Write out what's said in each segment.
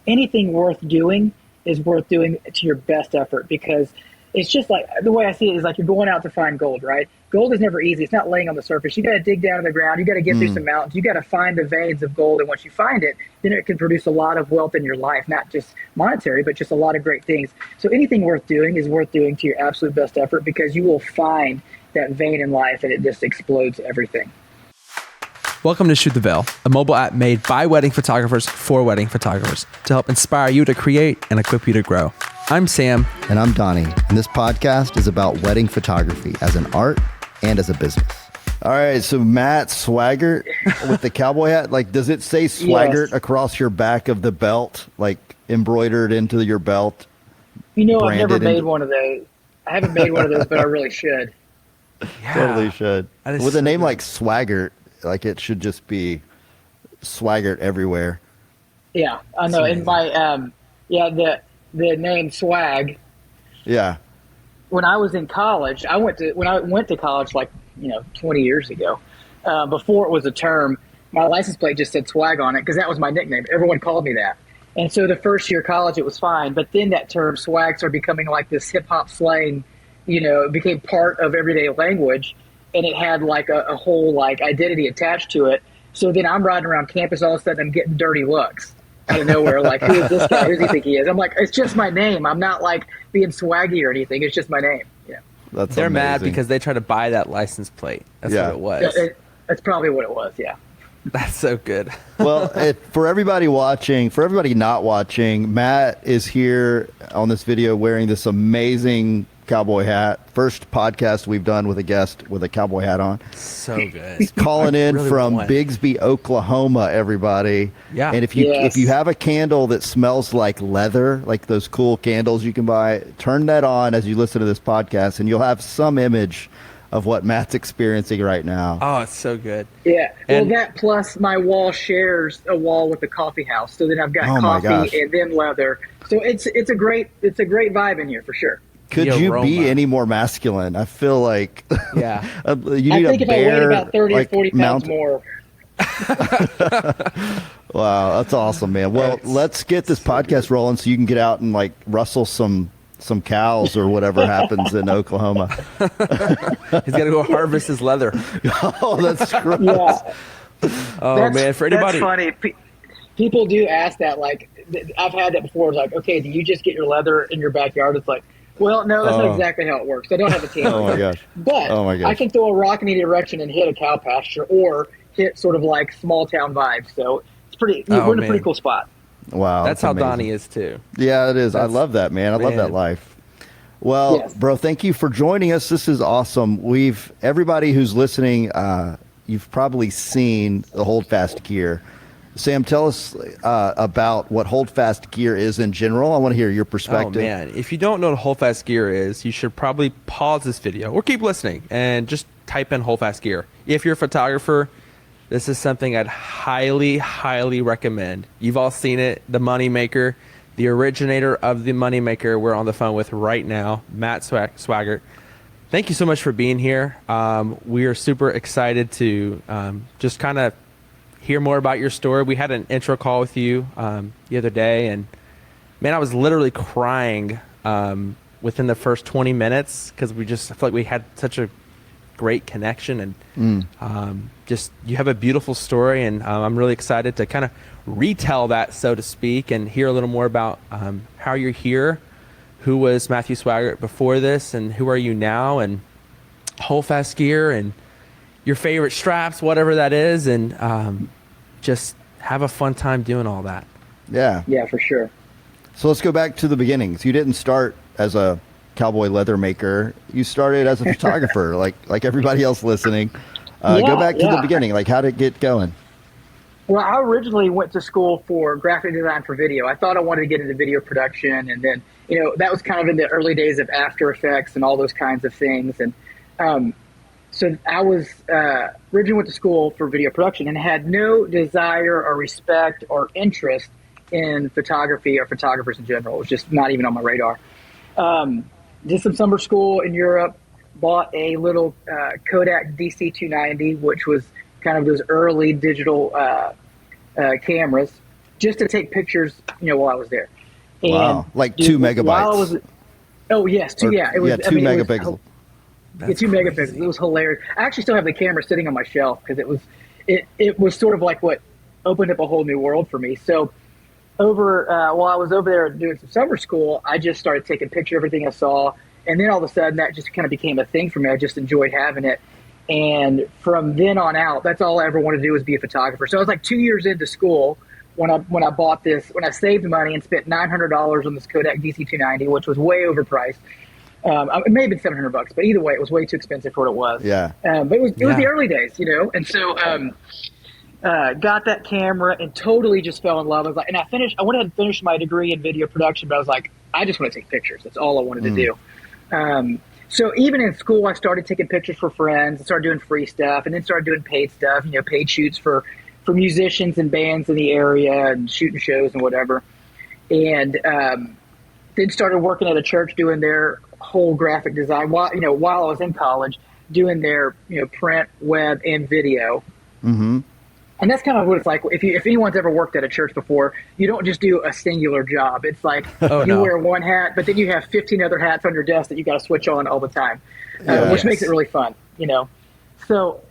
anything worth doing is worth doing to your best effort, because it's just like, the way I see it is like you're going out to find gold, right? Gold is never easy. It's not laying on the surface. You got to dig down in the ground. You got to get through some mountains. You got to find the veins of gold. And once you find it, then it can produce a lot of wealth in your life, not just monetary, but just a lot of great things. So anything worth doing is worth doing to your absolute best effort, because you will find that vein in life and it just explodes everything. Welcome to Shoot the Veil, a mobile app made by wedding photographers for wedding photographers to help inspire you to create and equip you to grow. I'm Sam. And I'm Donnie. And this podcast is about wedding photography as an art and as a business. All right. So Matt Swaggart with the cowboy hat, like, does it say Swaggart across your back of the belt, like embroidered into your belt? You know, I've never made one of those. I haven't made one of those, but I really should. Yeah, totally should. With a name like Swaggart, like, it should just be Swaggart everywhere. Yeah, I know. In my, the name Swag. Yeah. When I was in college, when I went to college, like, 20 years ago, before it was a term, my license plate just said Swag on it because that was my nickname. Everyone called me that. And so the first year of college, it was fine. But then that term Swag started becoming like this hip hop slang, it became part of everyday language. And it had like a whole like identity attached to it. So then I'm riding around campus, all of a sudden I'm getting dirty looks out of nowhere. Like, who is this guy? Who does he think he is? I'm like, it's just my name. I'm not like being swaggy or anything. It's just my name. Yeah. They're mad because they tried to buy that license plate. That's what it was. That's probably what it was. Yeah. That's so good. Well, for everybody watching, for everybody not watching, Matt is here on this video wearing this amazing cowboy hat. First podcast we've done with a guest with a cowboy hat on. So good. He's calling in from Bigsby, Oklahoma, everybody. Yeah. And if you have a candle that smells like leather, like those cool candles you can buy, turn that on as you listen to this podcast, and you'll have some image of what Matt's experiencing right now. Oh, it's so good. Yeah. Well, that plus my wall shares a wall with the coffee house. So then I've got coffee and then leather. So it's a great vibe in here for sure. Could you be any more masculine? I feel like you need I think if I weighed about 30 or 40 pounds more. Wow, that's awesome, man. Well, let's get this podcast rolling so you can get out and like rustle some cows or whatever happens in Oklahoma. He's got to go harvest his leather. Oh, that's gross. Yeah. Man, for anybody. That's funny. People do ask that. Like, I've had that before. It's like, okay, do you just get your leather in your backyard? It's like, well, no, that's not exactly how it works. I don't have a team. Oh, my gosh. But I can throw a rock in any direction and hit a cow pasture or hit sort of like small town vibes. So it's we're in a pretty cool spot. Wow. That's how amazing. Donnie is too. Yeah, it is. I love that, man. I love that life. Well, bro, thank you for joining us. This is awesome. Everybody who's listening, you've probably seen the Holdfast gear. Sam, tell us about what Holdfast gear is in general. I want to hear your perspective. Oh, man. If you don't know what Holdfast gear is, you should probably pause this video or keep listening and just type in Holdfast gear. If you're a photographer, this is something I'd highly, highly recommend. You've all seen it, the Moneymaker, the originator of the Moneymaker we're on the phone with right now, Matt Swaggart. Thank you so much for being here. We are super excited to just kind of hear more about your story. We had an intro call with you the other day, and man, I was literally crying within the first 20 minutes because I feel like we had such a great connection, and just you have a beautiful story, and I'm really excited to kind of retell that, so to speak, and hear a little more about how you're here, who was Matthew Swaggart before this, and who are you now, and Holdfast gear, and your favorite straps, whatever that is, and just have a fun time doing all that. Yeah. Yeah, for sure. So let's go back to the beginnings. You didn't start as a cowboy leather maker. You started as a photographer, like everybody else listening. Go back to the beginning. Like, how did it get going? Well, I originally went to school for graphic design for video. I thought I wanted to get into video production, and then, that was kind of in the early days of After Effects and all those kinds of things. And so I was originally went to school for video production and had no desire or respect or interest in photography or photographers in general. It was just not even on my radar. Did some summer school in Europe, bought a little Kodak DC-290, which was kind of those early digital cameras. just to take pictures, while I was there. And, wow, like 2 megabytes. While I was, oh yes, two. Yeah, it was. Yeah, 2 megapixels. Yeah, 2 megapixels. It was hilarious. I actually still have the camera sitting on my shelf because it was sort of like what opened up a whole new world for me. So while I was over there doing some summer school, I just started taking pictures of everything I saw. And then all of a sudden that just kind of became a thing for me. I just enjoyed having it. And from then on out, that's all I ever wanted to do was be a photographer. So I was like 2 years into school when I bought this, when I saved money and spent $900 on this Kodak DC-290, which was way overpriced. It may have been $700, but either way, it was way too expensive for what it was. Yeah. But it was the early days, and so got that camera and totally just fell in love. I was like, and I went ahead and finished my degree in video production, but I was like, I just want to take pictures. That's all I wanted to do. So even in school, I started taking pictures for friends and started doing free stuff, and then started doing paid stuff, paid shoots for musicians and bands in the area and shooting shows and whatever. And then started working at a church doing their whole graphic design while I was in college, doing their print, web, and video. Mm-hmm. And that's kind of what it's like. If anyone's ever worked at a church before, you don't just do a singular job. It's like wear one hat, but then you have 15 other hats on your desk that you got to switch on all the time, which makes it really fun, So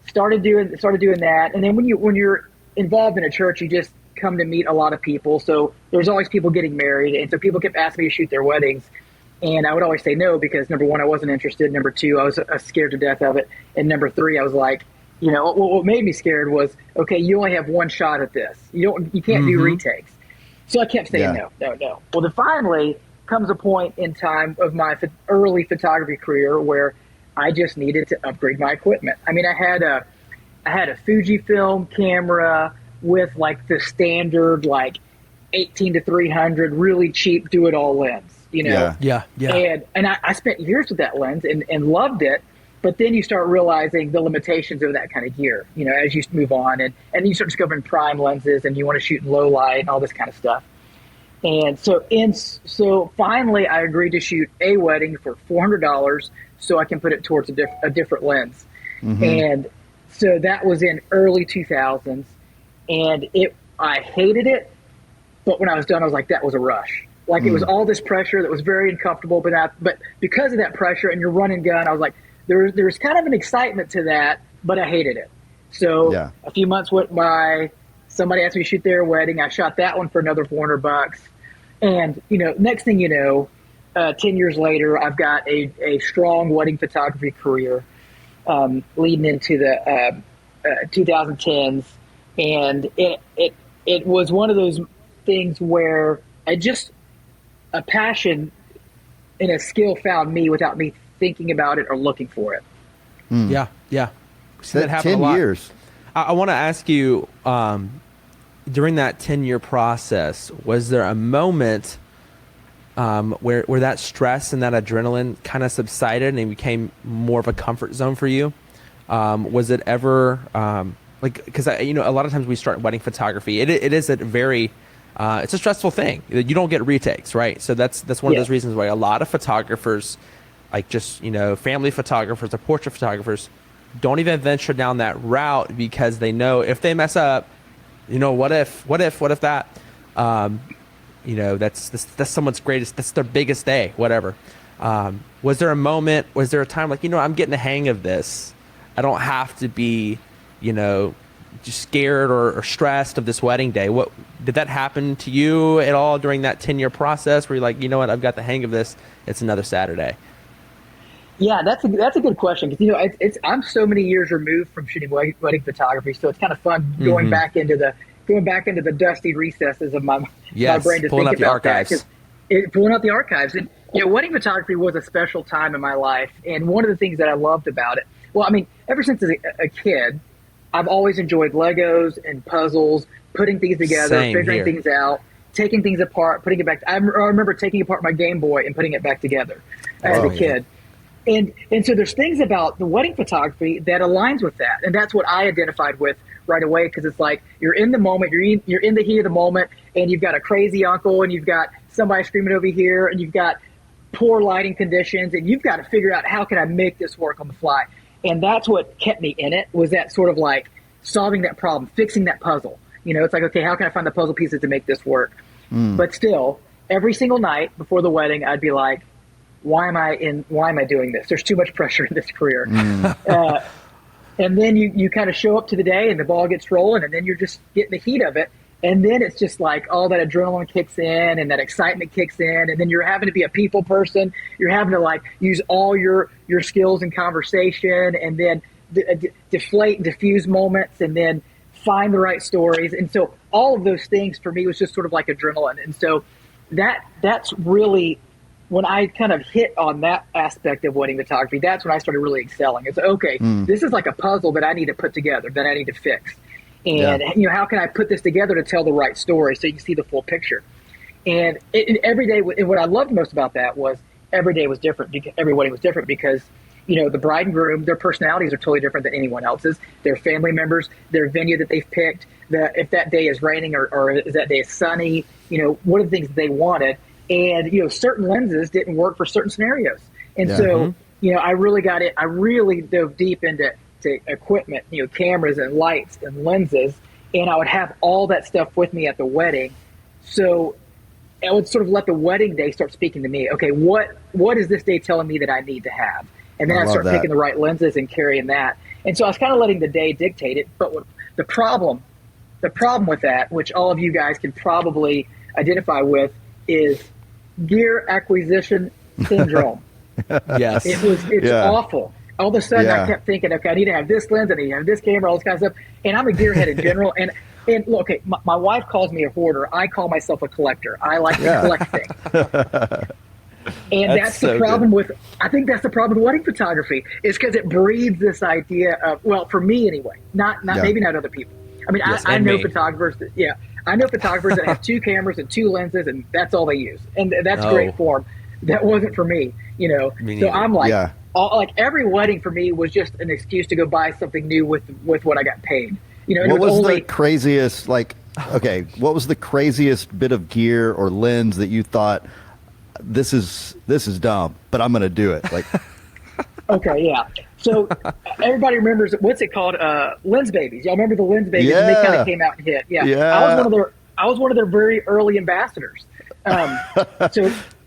started doing that, and then when you're involved in a church, you just come to meet a lot of people. So there's always people getting married, and so people kept asking me to shoot their weddings, and I would always say no because number one, I wasn't interested. Number two, I was scared to death of it, and number three, I was like, what made me scared was, okay, you only have one shot at this. You can't do retakes. So I kept saying no. Well, then finally comes a point in time of my early photography career where I just needed to upgrade my equipment. I mean, I had a Fujifilm camera with like the standard 18 to 300, really cheap do-it-all lens. Yeah. And I spent years with that lens and loved it. But then you start realizing the limitations of that kind of gear, as you move on, and you start discovering prime lenses, and you want to shoot in low light and all this kind of stuff. And so finally, I agreed to shoot a wedding for $400, so I can put it towards a different lens. Mm-hmm. And so that was in early 2000s, and I hated it. But when I was done, I was like, that was a rush. It was all this pressure that was very uncomfortable, but because of that pressure and your run and gun, I was like, There's kind of an excitement to that, but I hated it. So a few months went by. Somebody asked me to shoot their wedding. I shot that one for another $400. And, next thing you know, 10 years later, I've got a strong wedding photography career leading into the 2010s. And it was one of those things where a passion and a skill found me without me thinking about it or looking for it. Yeah. See that happen 10 a lot. years. I want to ask you, during that 10-year process, was there a moment where that stress and that adrenaline kind of subsided and it became more of a comfort zone for you? Was it ever because a lot of times we start wedding photography, it is a very it's a stressful thing. You don't get retakes, right? So that's one of those reasons why a lot of photographers, family photographers or portrait photographers, don't even venture down that route because they know if they mess up, what if that, that's someone's that's their biggest day, whatever. Was there a moment, was there a time I'm getting the hang of this. I don't have to be, just scared or stressed of this wedding day. What did that happen to you at all during that 10-year process where you're like, I've got the hang of this. It's another Saturday. Yeah, that's a good question because I'm so many years removed from shooting wedding photography, so it's kind of fun going back into the dusty recesses of my brain to think about that. Pulling out the archives, and wedding photography was a special time in my life, and one of the things that I loved about it, ever since a kid, I've always enjoyed Legos and puzzles, putting things together, figuring things out, taking things apart, putting it back. I remember taking apart my Game Boy and putting it back together as a kid. And so there's things about the wedding photography that aligns with that. And that's what I identified with right away, because it's like you're in the moment, you're in the heat of the moment, and you've got a crazy uncle, and you've got somebody screaming over here, and you've got poor lighting conditions, and you've got to figure out how can I make this work on the fly. And that's what kept me in it, was that sort of solving that problem, fixing that puzzle. It's like, okay, how can I find the puzzle pieces to make this work? But still, every single night before the wedding, I'd be like, why am I doing this? There's too much pressure in this career. And then you kind of show up to the day and the ball gets rolling, and then you're just getting the heat of it. And then it's just like all that adrenaline kicks in and that excitement kicks in. And then you're having to be a people person. You're having to like use all your skills in conversation, and then deflate and diffuse moments, and then find the right stories. And so all of those things for me was just sort of like adrenaline. And so that's really, when I kind of hit on that aspect of wedding photography, that's when I started really excelling. It's okay, this is like a puzzle that I need to put together, that I need to fix. And, how can I put this together to tell the right story so you can see the full picture? And every day, and what I loved most about that was every day was different. Every wedding was different because, the bride and groom, their personalities are totally different than anyone else's. Their family members, their venue that they've picked, if that day is raining or if that day is sunny, what are the things they wanted? And, certain lenses didn't work for certain scenarios. And so, I really dove deep into equipment, cameras and lights and lenses, and I would have all that stuff with me at the wedding. So I would sort of let the wedding day start speaking to me. Okay, what is this day telling me that I need to have? And then I start picking the right lenses and carrying that. And so I was kind of letting the day dictate it. But the problem with that, which all of you guys can probably identify with, is gear acquisition syndrome. Yes. It's awful. All of a sudden, I kept thinking, okay, I need to have this lens, I need to have this camera, all this kind of stuff. And I'm a gearhead in general. And look, okay, my wife calls me a hoarder. I call myself a collector. I like to collect things. And that's the problem I think that's the problem with wedding photography, is because it breeds this idea of, well, for me anyway, maybe not other people. I mean, yes, I know photographers that have 2 cameras and 2 lenses, and that's all they use. And that's great for them. That wasn't for me, So I'm like, every wedding for me was just an excuse to go buy something new with what I got paid. What was the craziest, what was the craziest bit of gear or lens that you thought, this is dumb, but I'm going to do it? Like, okay, yeah. So everybody remembers, what's it called? Lens Babies. Y'all remember the Lens Babies? Yeah. And they kind of came out and hit. Yeah. I was one of their very early ambassadors.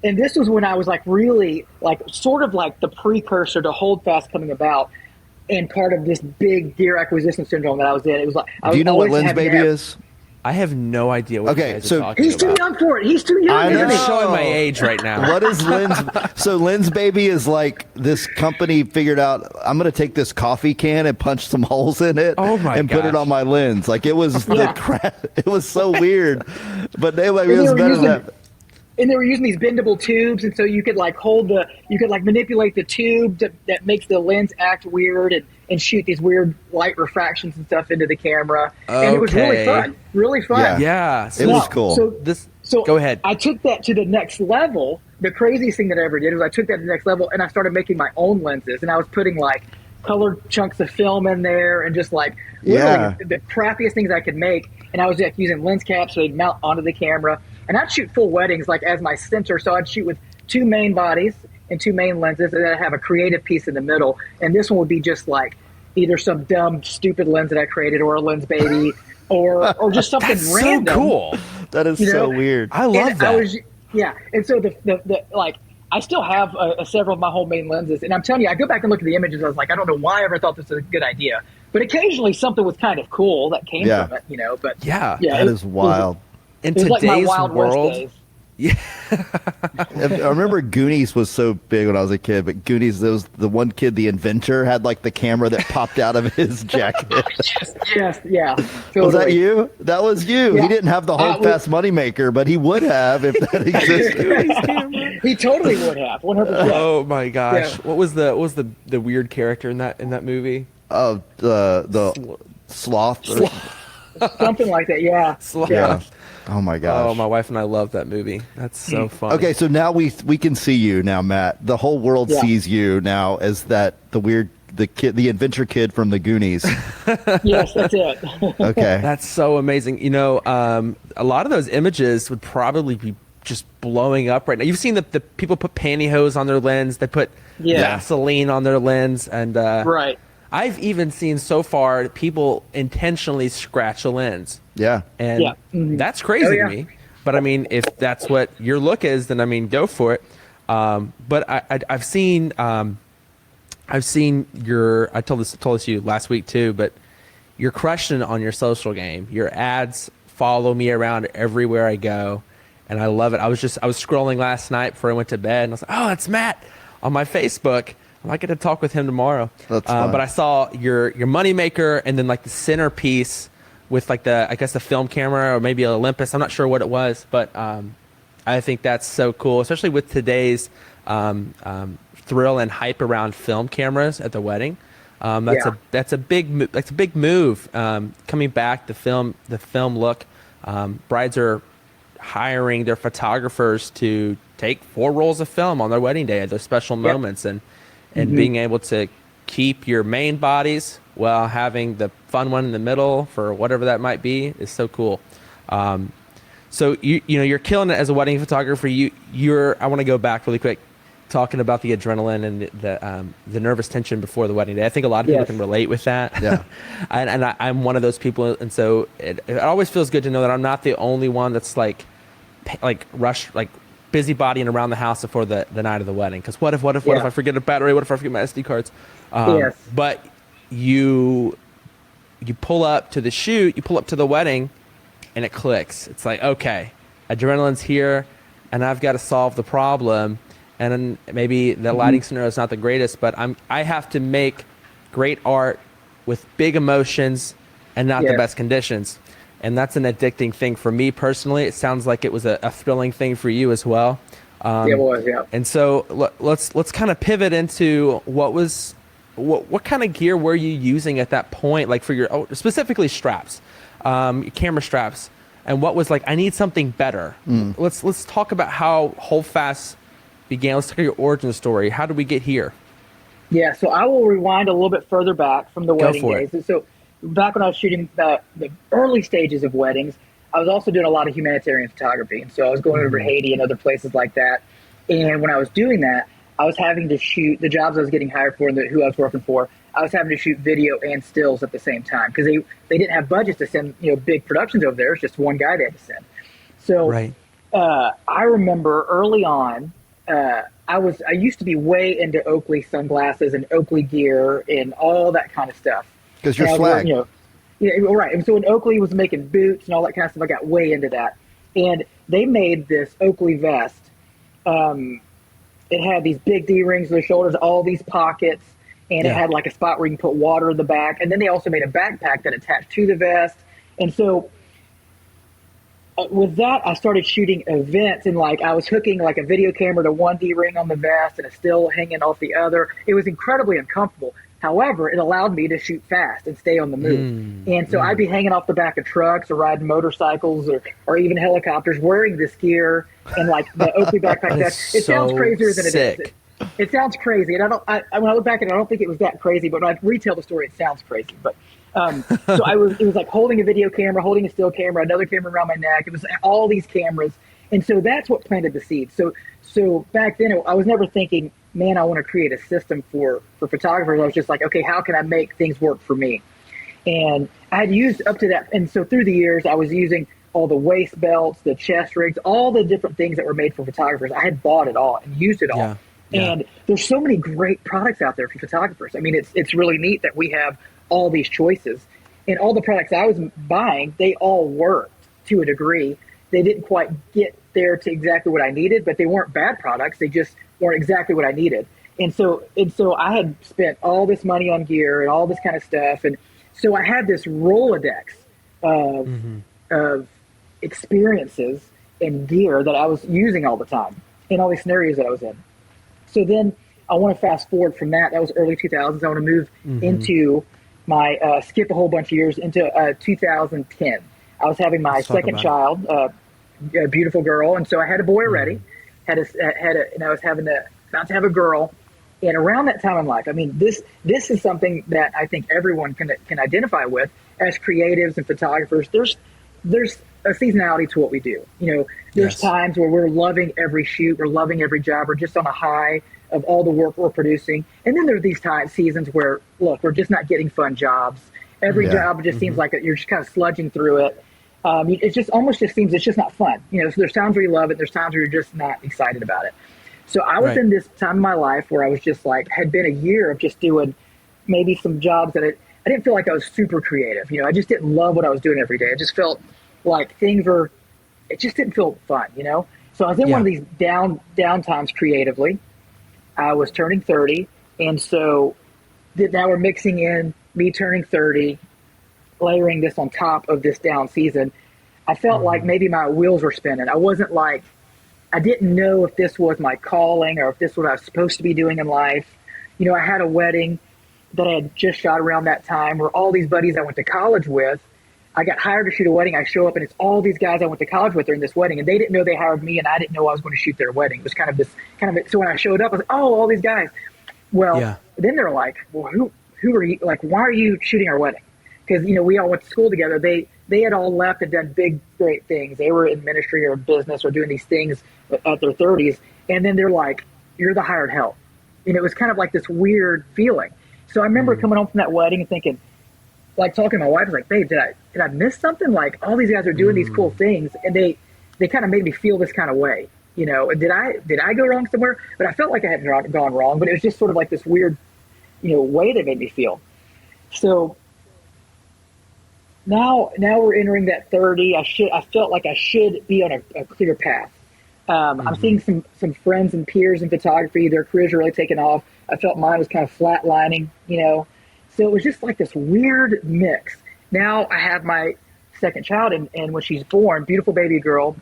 And this was when I was like really like sort of like the precursor to Hold Fast coming about, and part of this big gear acquisition syndrome that I was in. It was like, do you know what Lens Baby is? I have no idea what you guys are talking about. He's too young for it. He's too young. I'm showing my age right now. What is Lens? So Lens Baby is like this company figured out, I'm going to take this coffee can and punch some holes in it and put it on my lens. Like it was it was so weird. But it was better than that. And they were using these bendable tubes, and so you could like manipulate the tube that makes the lens act weird and shoot these weird light refractions and stuff into the camera. Okay. And it was really fun. Yeah. It was cool. So go ahead. I took that to the next level. The craziest thing that I ever did was I took that to the next level, and I started making my own lenses, and I was putting like colored chunks of film in there and just like literally the crappiest things I could make. And I was like using lens caps so they'd mount onto the camera. And I'd shoot full weddings like as my center. So I'd shoot with 2 main bodies and 2 main lenses, and then I'd have a creative piece in the middle. And this one would be just like either some dumb, stupid lens that I created, or a Lens Baby, or just something That's random. So cool. That is so weird. I love that. And so the I still have several of my homemade lenses, and I'm telling you, I go back and look at the images. I was like, I don't know why I ever thought this was a good idea, but occasionally something was kind of cool that came from it, But that is wild. In today's like my Wild world, West days. Yeah. I remember Goonies was so big when I was a kid, but Goonies, there was the one kid, the inventor, had like the camera that popped out of his jacket. Yes, yeah. Totally. Was that you? That was you. Yeah. He didn't have the Hold Fast moneymaker, but he would have if that existed. He totally would have. 100%. Oh my gosh! Yeah. What was the weird character in that movie? Oh, the sloth. Something like that. Yeah. Sloth. Yeah. Oh my gosh! Oh, my wife and I love that movie. That's so funny. Okay, so now we can see you now, Matt. The whole world sees you now as the the adventure kid from the Goonies. Yes, that's it. Okay, that's so amazing. A lot of those images would probably be just blowing up right now. You've seen the people put pantyhose on their lens. They put Vaseline on their lens, and right. I've even seen so far people intentionally scratch a lens. Yeah. And that's crazy to me. But I mean, if that's what your look is, then I mean, go for it. But I've seen your, I told this to you last week too, but you're crushing it on your social game. Your ads follow me around everywhere I go, and I love it. I was scrolling last night before I went to bed, and I was like, oh, that's Matt on my Facebook. I might get to talk with him tomorrow. That's fun. But I saw your moneymaker, and then like the centerpiece with like I guess the film camera or maybe Olympus. I'm not sure what it was, but I think that's so cool, especially with today's thrill and hype around film cameras at the wedding. That's a big move. Coming back, the film look. Brides are hiring their photographers to take 4 rolls of film on their wedding day at those special moments, and being able to keep your main bodies while having the fun one in the middle for whatever that might be is so cool. So you're killing it as a wedding photographer. I want to go back really quick, talking about the adrenaline and the nervous tension before the wedding day. I think a lot of people can relate with that. Yeah. and I'm one of those people, and so it always feels good to know that I'm not the only one that's like rushed, like busybodying around the house before the night of the wedding. Because what if I forget a battery? What if I forget my SD cards? But you pull up to the shoot, you pull up to the wedding, and it clicks. It's like, okay, adrenaline's here, and I've got to solve the problem. And then maybe the lighting scenario is not the greatest, but I have to make great art with big emotions and not the best conditions. And that's an addicting thing for me personally. It sounds like it was a thrilling thing for you as well. It was, yeah. And so let's kind of pivot into what kind of gear were you using at that point, like for your specifically straps, your camera straps, and what was like, I need something better. Let's talk about how Holdfast began. Let's talk about your origin story. How did we get here? Yeah, so I will rewind a little bit further back from the wedding days. So back when I was shooting the early stages of weddings, I was also doing a lot of humanitarian photography. And so I was going over to Haiti and other places like that. And when I was doing that, I was having to shoot the jobs I was getting hired for and who I was working for. I was having to shoot video and stills at the same time because they didn't have budgets to send big productions over there. It's just one guy they had to send. So I remember early on, I used to be way into Oakley sunglasses and Oakley gear and all that kind of stuff. Because you're swag. Right. And so when Oakley was making boots and all that kind of stuff, I got way into that. And they made this Oakley vest. It had these big D-rings on the shoulders, all these pockets, and it had like a spot where you can put water in the back. And then they also made a backpack that attached to the vest. And so with that, I started shooting events, and like I was hooking like a video camera to one D-ring on the vest and a still hanging off the other. It was incredibly uncomfortable. However, it allowed me to shoot fast and stay on the move. And so I'd be hanging off the back of trucks or riding motorcycles or even helicopters wearing this gear and like the Oakley backpack vest. It sounds crazier than it is. It sounds crazy. And when I look back at it, I don't think it was that crazy, but when I retell the story, it sounds crazy. But so it was like holding a video camera, holding a still camera, another camera around my neck. It was all these cameras. And so that's what planted the seed. So back then I was never thinking, man, I want to create a system for photographers. I was just like, okay, how can I make things work for me? And I had used up to that. And so through the years, I was using all the waist belts, the chest rigs, all the different things that were made for photographers. I had bought it all and used it all. Yeah. And there's so many great products out there for photographers. I mean, it's really neat that we have all these choices. And all the products I was buying, they all worked to a degree. They didn't quite get there to exactly what I needed, but they weren't bad products. They just weren't exactly what I needed. And so I had spent all this money on gear and all this kind of stuff. And so I had this Rolodex of experiences and gear that I was using all the time in all these scenarios that I was in. So then I want to fast forward from that. That was early 2000s. I want to move into my, skip a whole bunch of years into 2010. I was having my second child, a beautiful girl. And so I had a boy already, and I was about to have a girl. And around that time in life, I mean, this is something that I think everyone can identify with as creatives and photographers. There's a seasonality to what we do. There's times where we're loving every shoot, we're loving every job, we're just on a high. of all the work we're producing. And then there are these seasons where, look, we're just not getting fun jobs. Every job just seems like you're just kind of sludging through it. It just almost just seems it's just not fun. So there's times where you love it. There's times where you're just not excited about it. So I was in this time in my life where I was just like, had been a year of just doing maybe some jobs that I didn't feel like I was super creative. I just didn't love what I was doing every day. I just felt like it just didn't feel fun, So I was in one of these down times creatively. I was turning 30. And so now we're mixing in me turning 30, layering this on top of this down season. I felt like maybe my wheels were spinning. I didn't know if this was my calling or if this was what I was supposed to be doing in life. I had a wedding that I had just shot around that time where all these buddies I went to college with, I got hired to shoot a wedding. I show up and it's all these guys I went to college with are in this wedding, and they didn't know they hired me, and I didn't know I was going to shoot their wedding. It was so when I showed up, I was like, oh, all these guys. Well, then they're like, well, who are you? Like, why are you shooting our wedding? Because, we all went to school together. They had all left and done big, great things. They were in ministry or business or doing these things at their 30s. And then they're like, you're the hired help. It was kind of like this weird feeling. So I remember coming home from that wedding and thinking, like talking to my wife, I was like, babe, did I miss something? Like all these guys are doing these cool things, and they kind of made me feel this kind of way. Did I go wrong somewhere? But I felt like I hadn't gone wrong, but it was just sort of like this weird, way that made me feel. So now we're entering that 30. I felt like I should be on a clear path. I'm seeing some friends and peers in photography. Their careers are really taking off. I felt mine was kind of flatlining, So it was just like this weird mix. Now I have my second child, and when she's born, beautiful baby girl,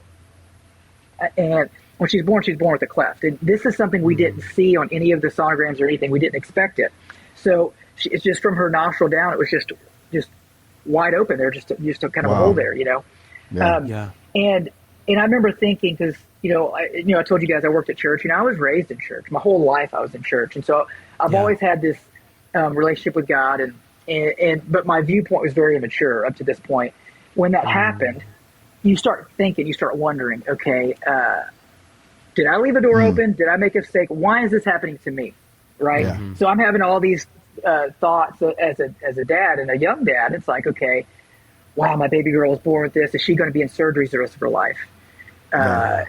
and when she's born with a cleft. And this is something we didn't see on any of the sonograms or anything. We didn't expect it. So it's just from her nostril down, it was just wide open there, just a kind of a hole there, And I remember thinking, because I told you guys I worked at church. I was raised in church. My whole life I was in church, and so I've always had this relationship with God, but my viewpoint was very immature up to this point. When that happened, you start thinking, you start wondering, okay, did I leave a door open? Did I make a mistake? Why is this happening to me? Right? Yeah. So I'm having all these thoughts as a dad and a young dad. It's like, okay, wow, my baby girl is born with this. Is she going to be in surgeries the rest of her life?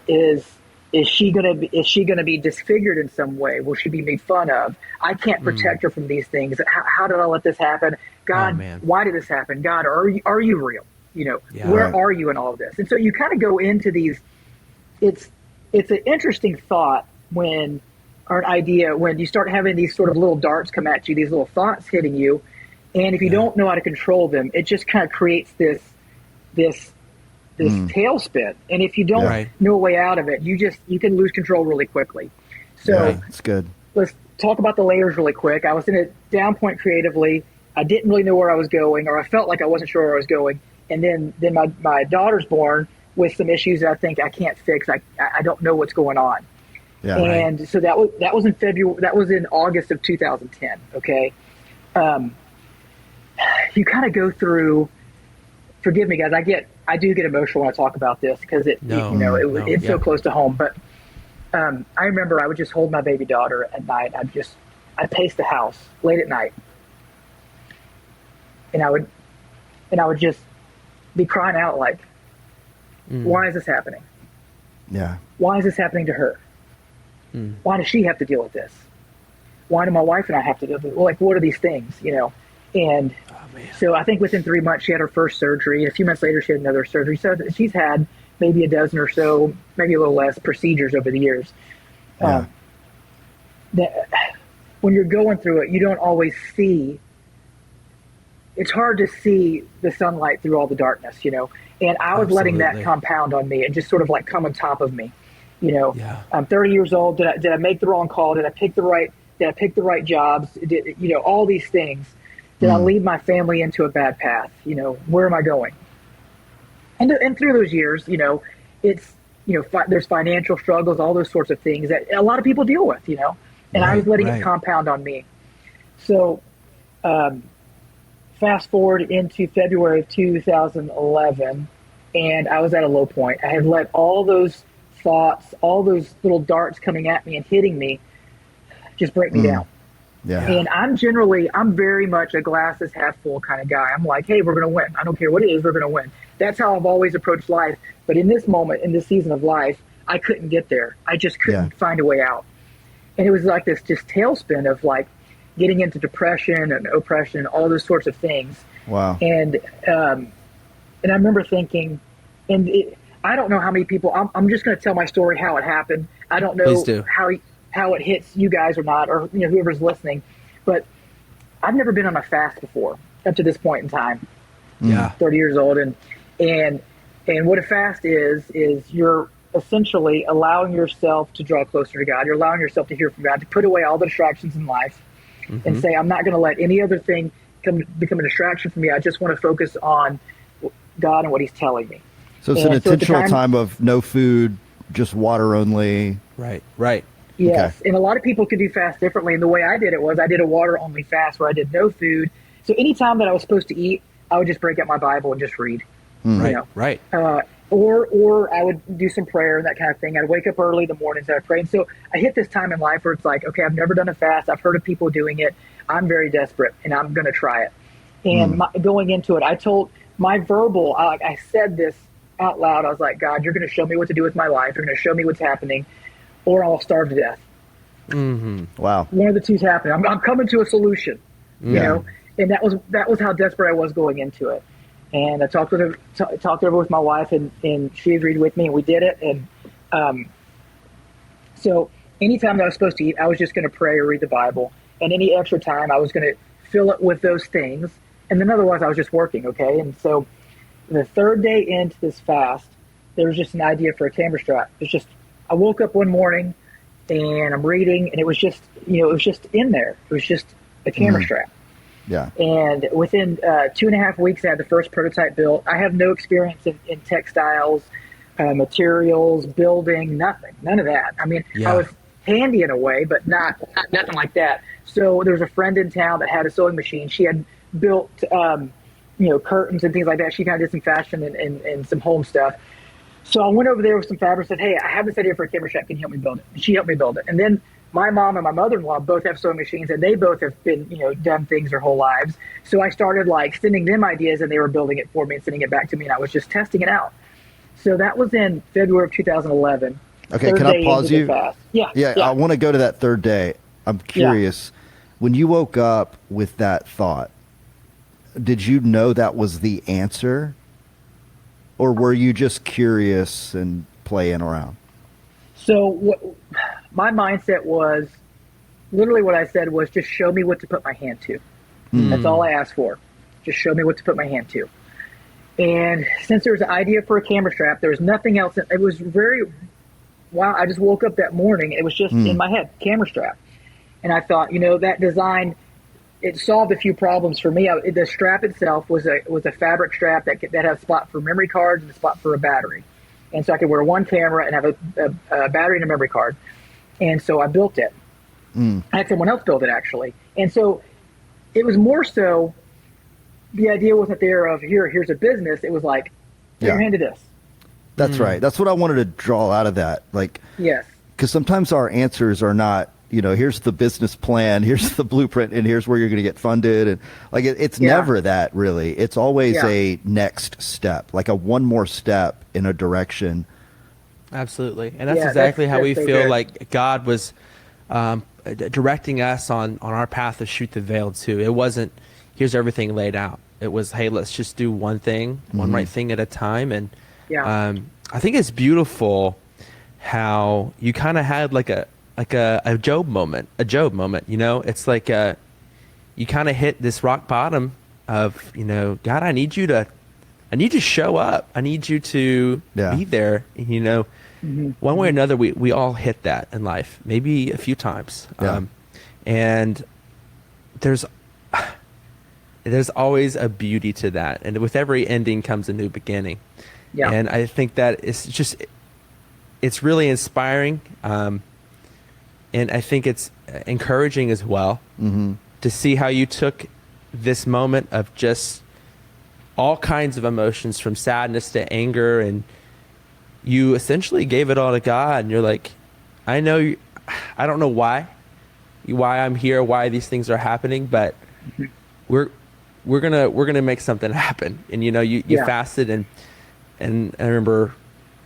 Is she gonna be disfigured in some way? Will she be made fun of? I can't protect her from these things. How did I let this happen? God, why did this happen? God, are you real? Where are you in all of this? And so you kind of go into these. It's an interesting thought when you start having these sort of little darts come at you, these little thoughts hitting you, and if you don't know how to control them, it just kind of creates this tailspin. And if you don't know a way out of it, you can lose control really quickly. So that's good. Let's talk about the layers really quick. I was in a down point creatively. I didn't really know where I was going, or I felt like I wasn't sure where I was going. And then my daughter's born with some issues that I think I can't fix. I don't know what's going on. Yeah, and so that was in February. That was in August of 2010. Okay. You kind of go through, forgive me guys, I do get emotional when I talk about this because it's so close to home. But I remember I would just hold my baby daughter at night. I'd pace the house late at night, and I would just be crying out like, why is this happening? Yeah. Why is this happening to her? Why does she have to deal with this? Why do my wife and I have to deal with it? Like, what are these things, And so I think within 3 months, she had her first surgery. A few months later, she had another surgery. So she's had maybe a dozen or so, maybe a little less, procedures over the years. Yeah. When you're going through it, you don't always see. It's hard to see the sunlight through all the darkness, And I was letting that compound on me and just sort of like come on top of me, I'm 30 years old. Did I make the wrong call? Did I pick the right jobs? All these things. Did I lead my family into a bad path? Where am I going? And through those years, it's, there's financial struggles, all those sorts of things that a lot of people deal with, and I was letting it compound on me. So, fast forward into February of 2011, and I was at a low point. I had let all those thoughts, all those little darts coming at me and hitting me just break me down. Yeah. And I'm very much a glass is half full kind of guy. I'm like, hey, we're going to win. I don't care what it is, we're going to win. That's how I've always approached life. But in this moment, in this season of life, I couldn't get there. I just couldn't find a way out. And it was like this just tailspin of like getting into depression and oppression, all those sorts of things. Wow. And I remember thinking, I don't know how many people, I'm just going to tell my story how it happened. I don't know how it hits you guys or not, or whoever's listening, but I've never been on a fast before up to this point in time. Yeah. 30 years old. And what a fast is you're essentially allowing yourself to draw closer to God. You're allowing yourself to hear from God, to put away all the distractions in life and say, I'm not going to let any other thing become a distraction for me. I just want to focus on God and what he's telling me. So it's an intentional time of no food, just water only. Right. Yes. Okay. And a lot of people could do fast differently. And the way I did it was I did a water only fast where I did no food. So anytime that I was supposed to eat, I would just break out my Bible and just read. Right. Or I would do some prayer and that kind of thing. I'd wake up early in the mornings and I'd pray. And so I hit this time in life where it's like, okay, I've never done a fast. I've heard of people doing it. I'm very desperate and I'm going to try it. And going into it, I told my verbal, I said this out loud. I was like, God, you're going to show me what to do with my life. You're going to show me what's happening or I'll starve to death. Wow. One of the two's happening. I'm coming to a solution, you know? And that was how desperate I was going into it. And I talked over with my wife, and she agreed with me, and we did it. And so anytime that I was supposed to eat, I was just going to pray or read the Bible. And any extra time, I was going to fill it with those things. And then otherwise, I was just working, okay? And so the third day into this fast, there was just an idea for a camera strap. It's just, I woke up one morning, and I'm reading, and it was just, it was just in there. It was just a camera strap. Yeah. And within 2.5 weeks, I had the first prototype built. I have no experience in textiles, materials, building, none of that. I mean, I was handy in a way, but not nothing like that. So there was a friend in town that had a sewing machine. She had built, curtains and things like that. She kind of did some fashion and some home stuff. So I went over there with some fabric and said, hey, I have this idea for a camera strap. Can you help me build it? And she helped me build it. And then my mom and my mother-in-law both have sewing machines, and they both have been, done things their whole lives. So I started sending them ideas, and they were building it for me and sending it back to me, and I was just testing it out. So that was in February of 2011. Okay, can I pause you? Yeah. I want to go to that third day. I'm curious. When you woke up with that thought, did you know that was the answer, or were you just curious and playing around? So my mindset was, literally what I said was, just show me what to put my hand to. That's all I asked for. Just show me what to put my hand to. And since there was an idea for a camera strap, there was nothing else. It was I just woke up that morning. It was just in my head, camera strap. And I thought, that design, it solved a few problems for me. The strap itself was a fabric strap that had a spot for memory cards and a spot for a battery. And so I could wear one camera and have a battery and a memory card. And so I built it. I had someone else build it, actually. And so it was more so, the idea wasn't there of, here's a business. It was like, put your hand to this. That's right. That's what I wanted to draw out of that. Yes. Because sometimes our answers are not, here's the business plan, here's the blueprint, and here's where you're going to get funded. And it's never that, really. It's always a next step, like a one more step in a direction. Absolutely. And that's exactly how we feel like God was directing us on our path to shoot the veil too. It wasn't, here's everything laid out. It was, hey, let's just do one thing, one right thing at a time. And I think it's beautiful how you kind of had like a Job moment, it's like you kind of hit this rock bottom of, God, I need you to show up. I need you to be there. One way or another, we all hit that in life, maybe a few times. And there's always a beauty to that. And with every ending comes a new beginning. Yeah. And I think that it's really inspiring. And I think it's encouraging as well to see how you took this moment of just all kinds of emotions, from sadness to anger, and you essentially gave it all to God. And you're like, I don't know why, why I'm here, why these things are happening, but we're gonna make something happen. And you fasted, and I remember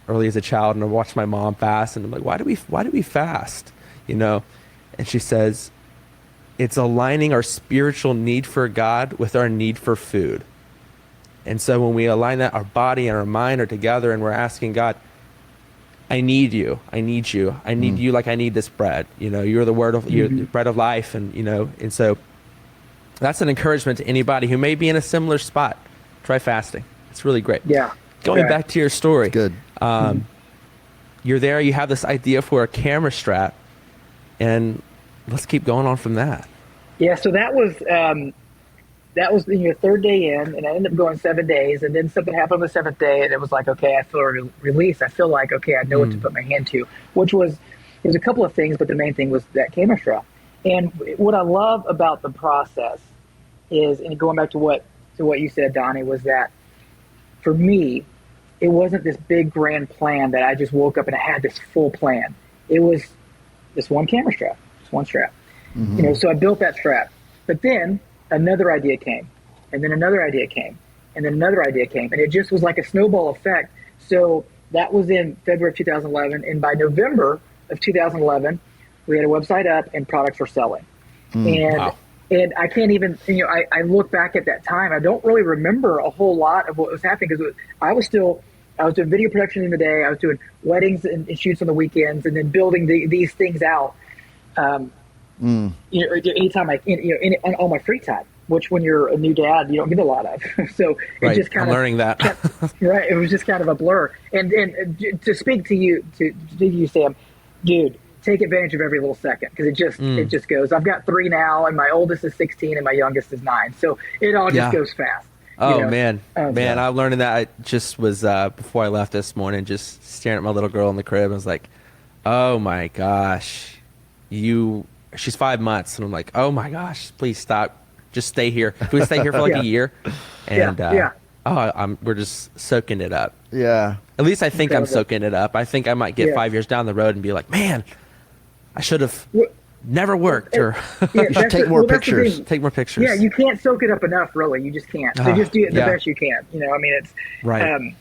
early as a child, and I watched my mom fast, and I'm like, why do we fast? And she says, it's aligning our spiritual need for God with our need for food. And so when we align that, our body and our mind are together, and we're asking God, I need you. I need you. I need you like I need this bread. You're the you're the bread of life. And so that's an encouragement to anybody who may be in a similar spot. Try fasting. It's really great. Yeah. Going back to your story. Good. You're there, you have this idea for a camera strap, and let's keep going on from that. Yeah. So that was your third day in, and I ended up going 7 days, and then something happened on the seventh day, and it was like, okay, I feel a release. I feel like, okay, I know what to put my hand to, it was a couple of things, but the main thing was that camera strap. And what I love about the process is, and going back to what you said, Donnie, was that for me, it wasn't this big grand plan that I just woke up and I had this full plan. It was this one camera strap, just one strap. So I built that strap, but then another idea came, and then another idea came, and then another idea came, and it just was like a snowball effect. So that was in February of 2011, and by November of 2011, we had a website up and products were selling. And I can't even, I look back at that time, I don't really remember a whole lot of what was happening, because I was doing video production in the day, I was doing weddings and shoots on the weekends, and then building these things out. Anytime in all my free time, which when you're a new dad, you don't get a lot of. So it just kind I'm of learning that. Right. It was just kind of a blur. And to speak to you, Sam, dude, take advantage of every little second, because it just goes. I've got 3 now, and my oldest is 16 and my youngest is 9. So it all just goes fast. Oh, man. I'm learning that. I just was, before I left this morning, just staring at my little girl in the crib. I was like, oh my gosh, she's 5 months. And I'm like, oh my gosh, please stop. Just stay here. Can we stay here for like a year? And, we're just soaking it up. Yeah. At least I think I'm soaking it up. I think I might get 5 years down the road and be like, man, I should have never worked. Or take more pictures. Take more pictures. Yeah, you can't soak it up enough, really. You just can't. So just do it the best you can. It's right.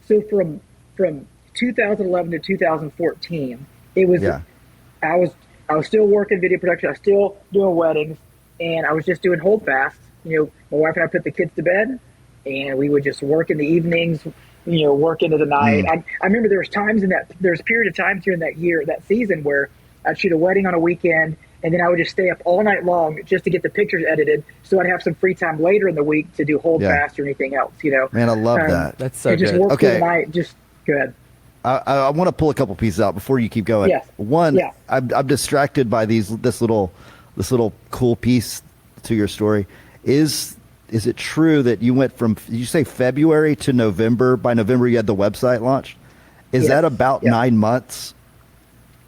So from 2011 to 2014, it was. I was still working video production. I was still doing weddings, and I was just doing hold fast. My wife and I put the kids to bed, and we would just work in the evenings. Work into the night. I remember there was a period of times during that season where I'd shoot a wedding on a weekend, and then I would just stay up all night long just to get the pictures edited, so I'd have some free time later in the week to do hold fast or anything else. Man, I love that. That's so good. Just work through the night. Just good. I want to pull a couple pieces out before you keep going. Yes. One, I'm distracted by this little cool piece to your story. Is it true that you went from, did you say February to November? By November, you had the website launched. Is that about 9 months?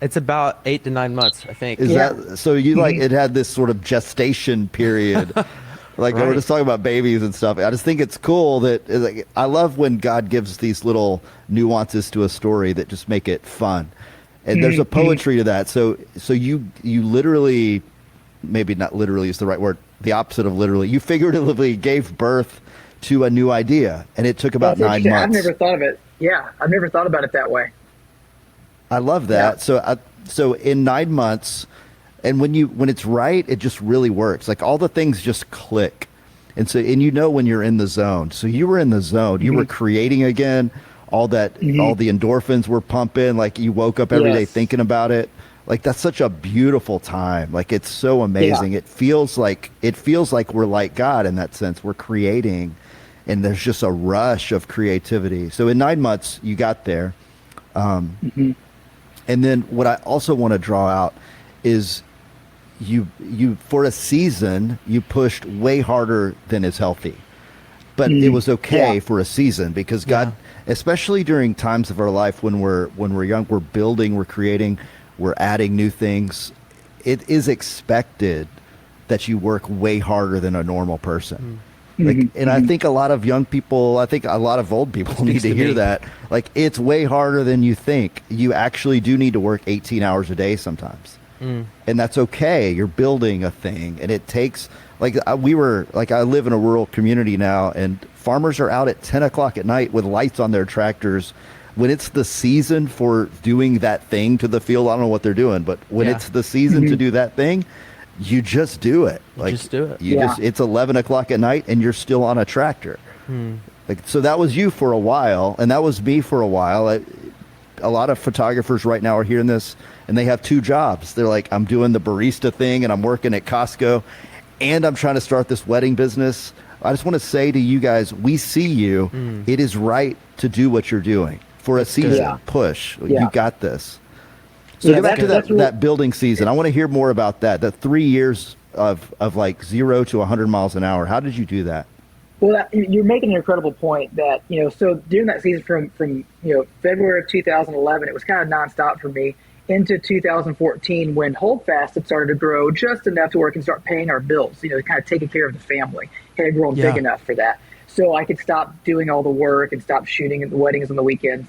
It's about 8 to 9 months, I think. Is that so? You it had this sort of gestation period. We're just talking about babies and stuff. I just think it's cool that I love when God gives these little nuances to a story that just make it fun. And there's a poetry to that. So you literally, maybe not literally is the right word, the opposite of literally, you figuratively gave birth to a new idea, and it took about 9 months. I've never thought of it. Yeah, I've never thought about it that way. I love that. Yeah. So in 9 months, and when it's right, it just really works. Like all the things just click. And when you're in the zone. So you were in the zone. You were creating again. All that, all the endorphins were pumping. Like you woke up every day thinking about it. Like that's such a beautiful time. Like it's so amazing. Yeah. It feels like we're like God in that sense. We're creating, and there's just a rush of creativity. So in 9 months, you got there. And then what I also want to draw out is you for a season you pushed way harder than is healthy, but it was okay for a season, because God, especially during times of our life when we're young, we're building, we're creating, we're adding new things. It is expected that you work way harder than a normal person. Like, and I think a lot of young people, I think a lot of old people need to hear that. Like, it's way harder than you think. You actually do need to work 18 hours a day sometimes. And that's okay. You're building a thing, and it takes, like, I live in a rural community now, and farmers are out at 10 o'clock at night with lights on their tractors when it's the season for doing that thing to the field. I don't know what they're doing, but when it's the season to do that thing, you just do it. Like, just do it. It's 11 o'clock at night and you're still on a tractor. Like, so that was you for a while, and that was me for a while. A lot of photographers right now are hearing this, and they have two jobs. They're like, I'm doing the barista thing, and I'm working at Costco, and I'm trying to start this wedding business. I just want to say to you guys, we see you. It is right to do what you're doing for a season. Push. You got this. So get back to that building season. I want to hear more about that. The 3 years of like 0 to 100 miles an hour. How did you do that? Well, you're making an incredible point that, so during that season from February of 2011, it was kind of nonstop for me into 2014 when Holdfast had started to grow just enough to where it can start paying our bills, kind of taking care of the family. It had grown big enough for that. So I could stop doing all the work and stop shooting at the weddings on the weekends.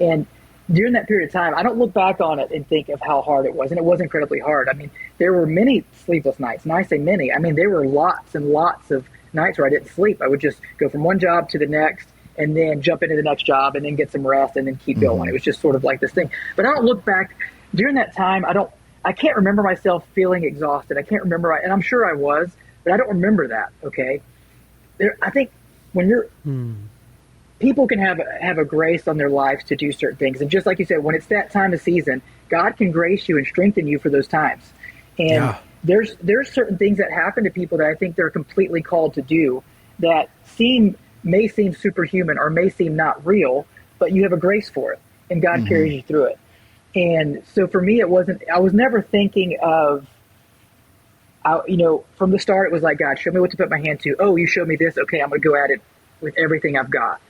And during that period of time, I don't look back on it and think of how hard it was. And it was incredibly hard. I mean, there were many sleepless nights. And I say many. I mean, there were lots and lots of nights where I didn't sleep. I would just go from one job to the next and then jump into the next job and then get some rest and then keep going. It was just sort of like this thing. But I don't look back during that time. I can't remember myself feeling exhausted. I can't remember. And I'm sure I was, but I don't remember that. Okay. I think when you're, people can have a grace on their lives to do certain things. And just like you said, when it's that time of season, God can grace you and strengthen you for those times. And there's certain things that happen to people that I think they're completely called to do that may seem superhuman or may seem not real, but you have a grace for it and God carries you through it. And so for me, I was never thinking of, from the start, it was like, God, show me what to put my hand to. Oh, you showed me this. Okay, I'm going to go at it with everything I've got.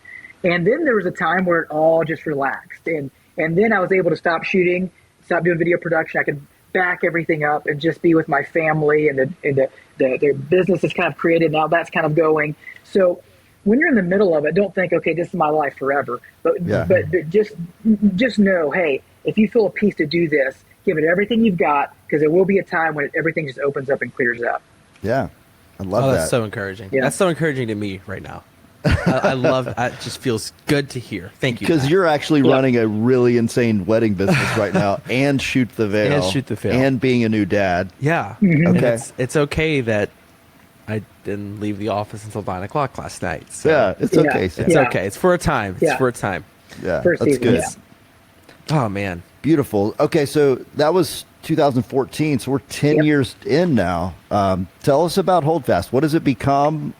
And then there was a time where it all just relaxed. And then I was able to stop shooting, stop doing video production. I could back everything up and just be with my family, and the business is kind of created. Now that's kind of going. So when you're in the middle of it, don't think, okay, this is my life forever. But just know, hey, if you feel a peace to do this, give it everything you've got, because there will be a time when everything just opens up and clears up. Yeah. I love that. That's so encouraging. Yeah. That's so encouraging to me right now. I love it. It just feels good to hear. Thank you. Because you're actually running a really insane wedding business right now and Shoot the Veil. And being a new dad. Yeah. Okay. It's okay that I didn't leave the office until 9 o'clock last night. So. Yeah, it's okay. It's okay. It's for a time. It's for a time. Yeah, that's good. Yeah. Oh, man. Beautiful. Okay, so that was 2014. So we're 10 years in now. Tell us about Holdfast. What has it become?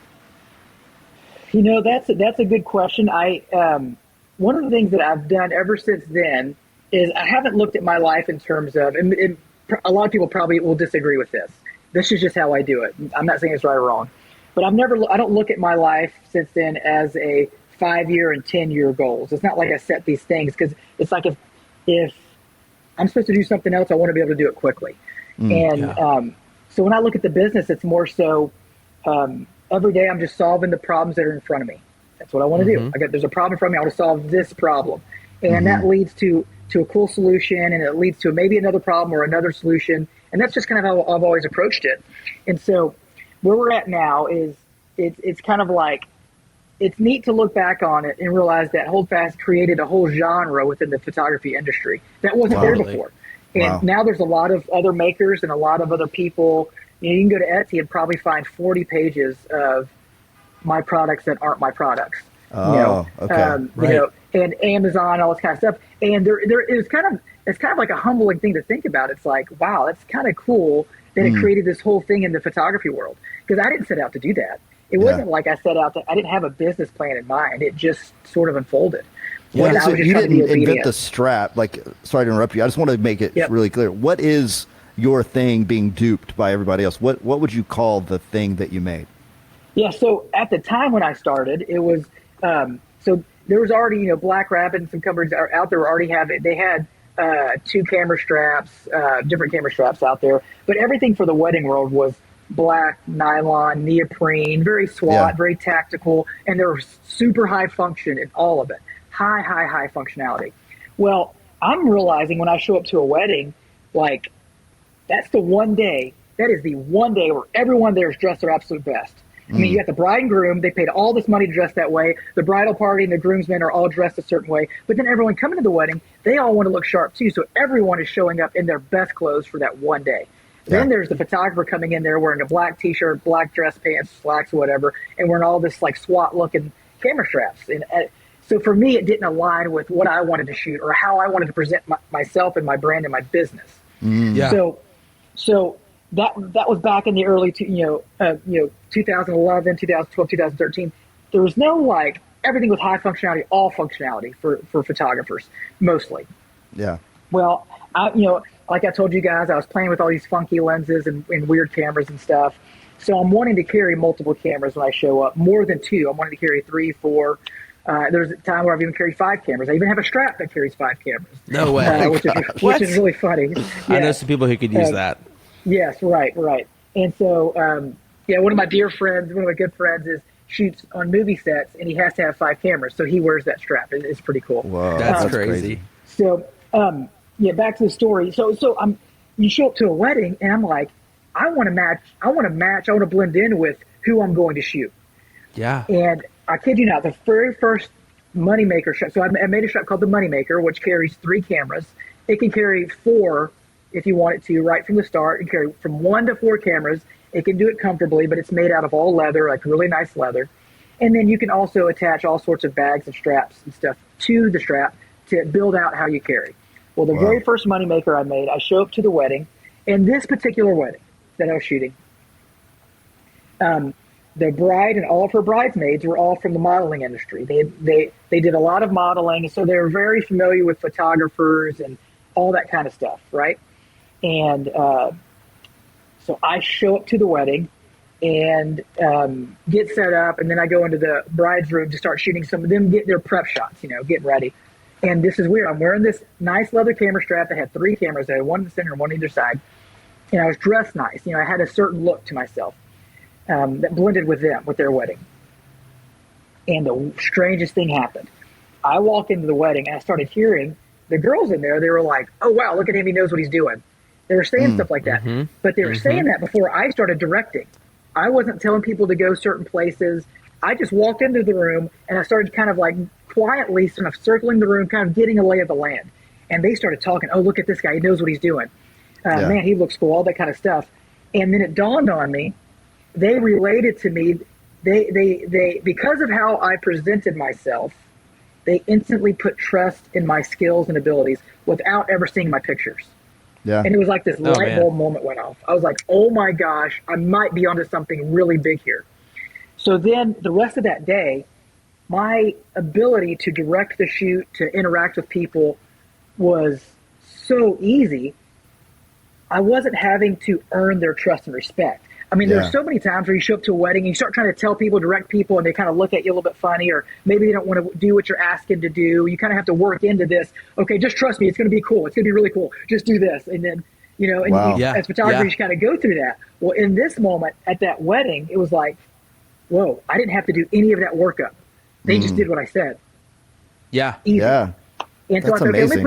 That's a good question. One of the things that I've done ever since then is I haven't looked at my life in terms of, and a lot of people probably will disagree with this. This is just how I do it. I'm not saying it's right or wrong, but I don't look at my life since then as a 5-year and 10-year goals. It's not like I set these things, because it's like if I'm supposed to do something else, I want to be able to do it quickly. So when I look at the business, it's more so, every day I'm just solving the problems that are in front of me. That's what I want to do. There's a problem in front of me. I want to solve this problem. And that leads to a cool solution, and it leads to maybe another problem or another solution. And that's just kind of how I've always approached it. And so where we're at now is it's kind of like, it's neat to look back on it and realize that Holdfast created a whole genre within the photography industry that wasn't there before. And now there's a lot of other makers and a lot of other people. You can go to Etsy and probably find 40 pages of my products that aren't my products. And Amazon, all this kind of stuff. And it's kind of like a humbling thing to think about. It's like, wow, that's kind of cool that it created this whole thing in the photography world, because I didn't set out to do that. It wasn't like I set out to. I didn't have a business plan in mind. It just sort of unfolded. Yeah, so you didn't invent the strap. Like, sorry to interrupt you. I just want to make it really clear. What is your thing being duped by everybody else? What would you call the thing that you made? Yeah, so at the time when I started, it was so there was already Black Rabbit and some companies out there already they had 2 camera straps, different camera straps out there, but everything for the wedding world was black nylon, neoprene, very SWAT, very tactical, and they're super high function in all of it. High functionality. Well, I'm realizing when I show up to a wedding, like, that's the one day, that is the one day where everyone there is dressed their absolute best. I mean, you got the bride and groom, they paid all this money to dress that way. The bridal party and the groomsmen are all dressed a certain way. But then everyone coming to the wedding, they all want to look sharp too. So everyone is showing up in their best clothes for that one day. Yeah. Then there's the photographer coming in there wearing a black t-shirt, black dress pants, slacks, whatever, and wearing all this like SWAT looking camera straps. And so for me, it didn't align with what I wanted to shoot or how I wanted to present myself and my brand and my business. Yeah. So that was back in the early, 2011, 2012, 2013. There was no like everything was high functionality, all functionality for photographers mostly. Yeah. Well, like I told you guys, I was playing with all these funky lenses and weird cameras and stuff. So I'm wanting to carry multiple cameras when I show up, more than two. I'm wanting to carry 3, 4. There's a time where I've even carried 5 cameras. I even have a strap that carries 5 cameras. No way. Which is really funny. Yeah. I know some people who could use that. Yes, right. And so, one of my dear friends, one of my good friends shoots on movie sets, and he has to have 5 cameras, so he wears that strap. It's pretty cool. Whoa, that's crazy. So, back to the story. So you show up to a wedding, and I'm like, I want to blend in with who I'm going to shoot. Yeah. And I kid you not, the very first Moneymaker strap, so I made a strap called the Moneymaker, which carries 3 cameras. It can carry 4 if you want it to, right from the start. It can carry from 1 to 4 cameras. It can do it comfortably, but it's made out of all leather, like really nice leather. And then you can also attach all sorts of bags and straps and stuff to the strap to build out how you carry. Well, the very first Moneymaker I made, I show up to the wedding, and this particular wedding that I was shooting, the bride and all of her bridesmaids were all from the modeling industry. They did a lot of modeling, so they were very familiar with photographers and all that kind of stuff, right? And so I show up to the wedding and get set up, and then I go into the bride's room to start shooting some of them, get their prep shots, getting ready. And this is weird. I'm wearing this nice leather camera strap that had 3 cameras. I had 1 in the center and 1 on either side. And I was dressed nice. I had a certain look to myself that blended with them, with their wedding. And the strangest thing happened. I walk into the wedding, and I started hearing the girls in there. They were like, oh, wow, look at him. He knows what he's doing. They were saying stuff like that. Mm-hmm. But they were saying that before I started directing. I wasn't telling people to go certain places. I just walked into the room, and I started kind of like quietly sort of circling the room, kind of getting a lay of the land. And they started talking, oh, look at this guy. He knows what he's doing. Man, he looks cool, all that kind of stuff. And then it dawned on me, they related to me. They because of how I presented myself, they instantly put trust in my skills and abilities without ever seeing my pictures. Yeah. And it was like this light bulb moment went off. I was like, oh my gosh, I might be onto something really big here. So then the rest of that day, my ability to direct the shoot, to interact with people was so easy. I wasn't having to earn their trust and respect. I mean, there's so many times where you show up to a wedding and you start trying to tell people, direct people, and they kind of look at you a little bit funny, or maybe they don't want to do what you're asking to do. You kind of have to work into this. Okay, just trust me. It's going to be cool. It's going to be really cool. Just do this. And then, as photographers, you kind of go through that. Well, in this moment at that wedding, it was like, whoa, I didn't have to do any of that workup. They just did what I said. Yeah. Easy. Yeah. And so I said, okay, let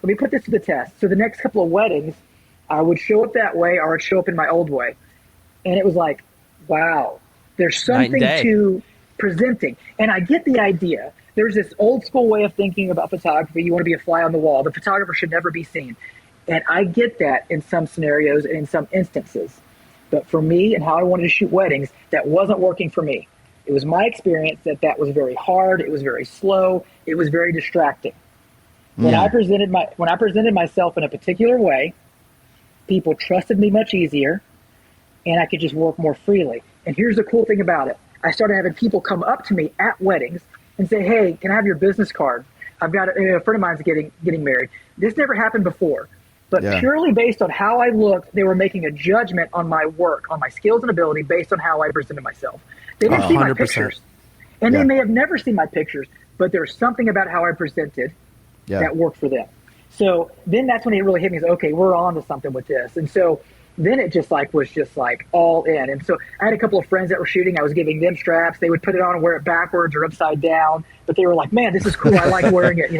me put this to the test. So the next couple of weddings, I would show up that way, or I'd show up in my old way. And it was like, wow, there's something to presenting. And I get the idea. There's this old school way of thinking about photography. You want to be a fly on the wall. The photographer should never be seen. And I get that in some scenarios and in some instances. But for me and how I wanted to shoot weddings, that wasn't working for me. It was my experience that was very hard. It was very slow. It was very distracting. When I presented myself in a particular way, people trusted me much easier, and I could just work more freely. And here's the cool thing about it. I started having people come up to me at weddings and say, hey, can I have your business card? I've got a friend of mine's getting married. This never happened before. But purely based on how I looked, they were making a judgment on my work, on my skills and ability based on how I presented myself. They didn't see my pictures. And they may have never seen my pictures, but there's something about how I presented that worked for them. So then that's when it really hit me. Okay, we're on to something with this. And so then it just like was just like all in. And so I had a couple of friends that were shooting. I was giving them straps. They would put it on and wear it backwards or upside down. But they were like, man, this is cool. I like wearing it,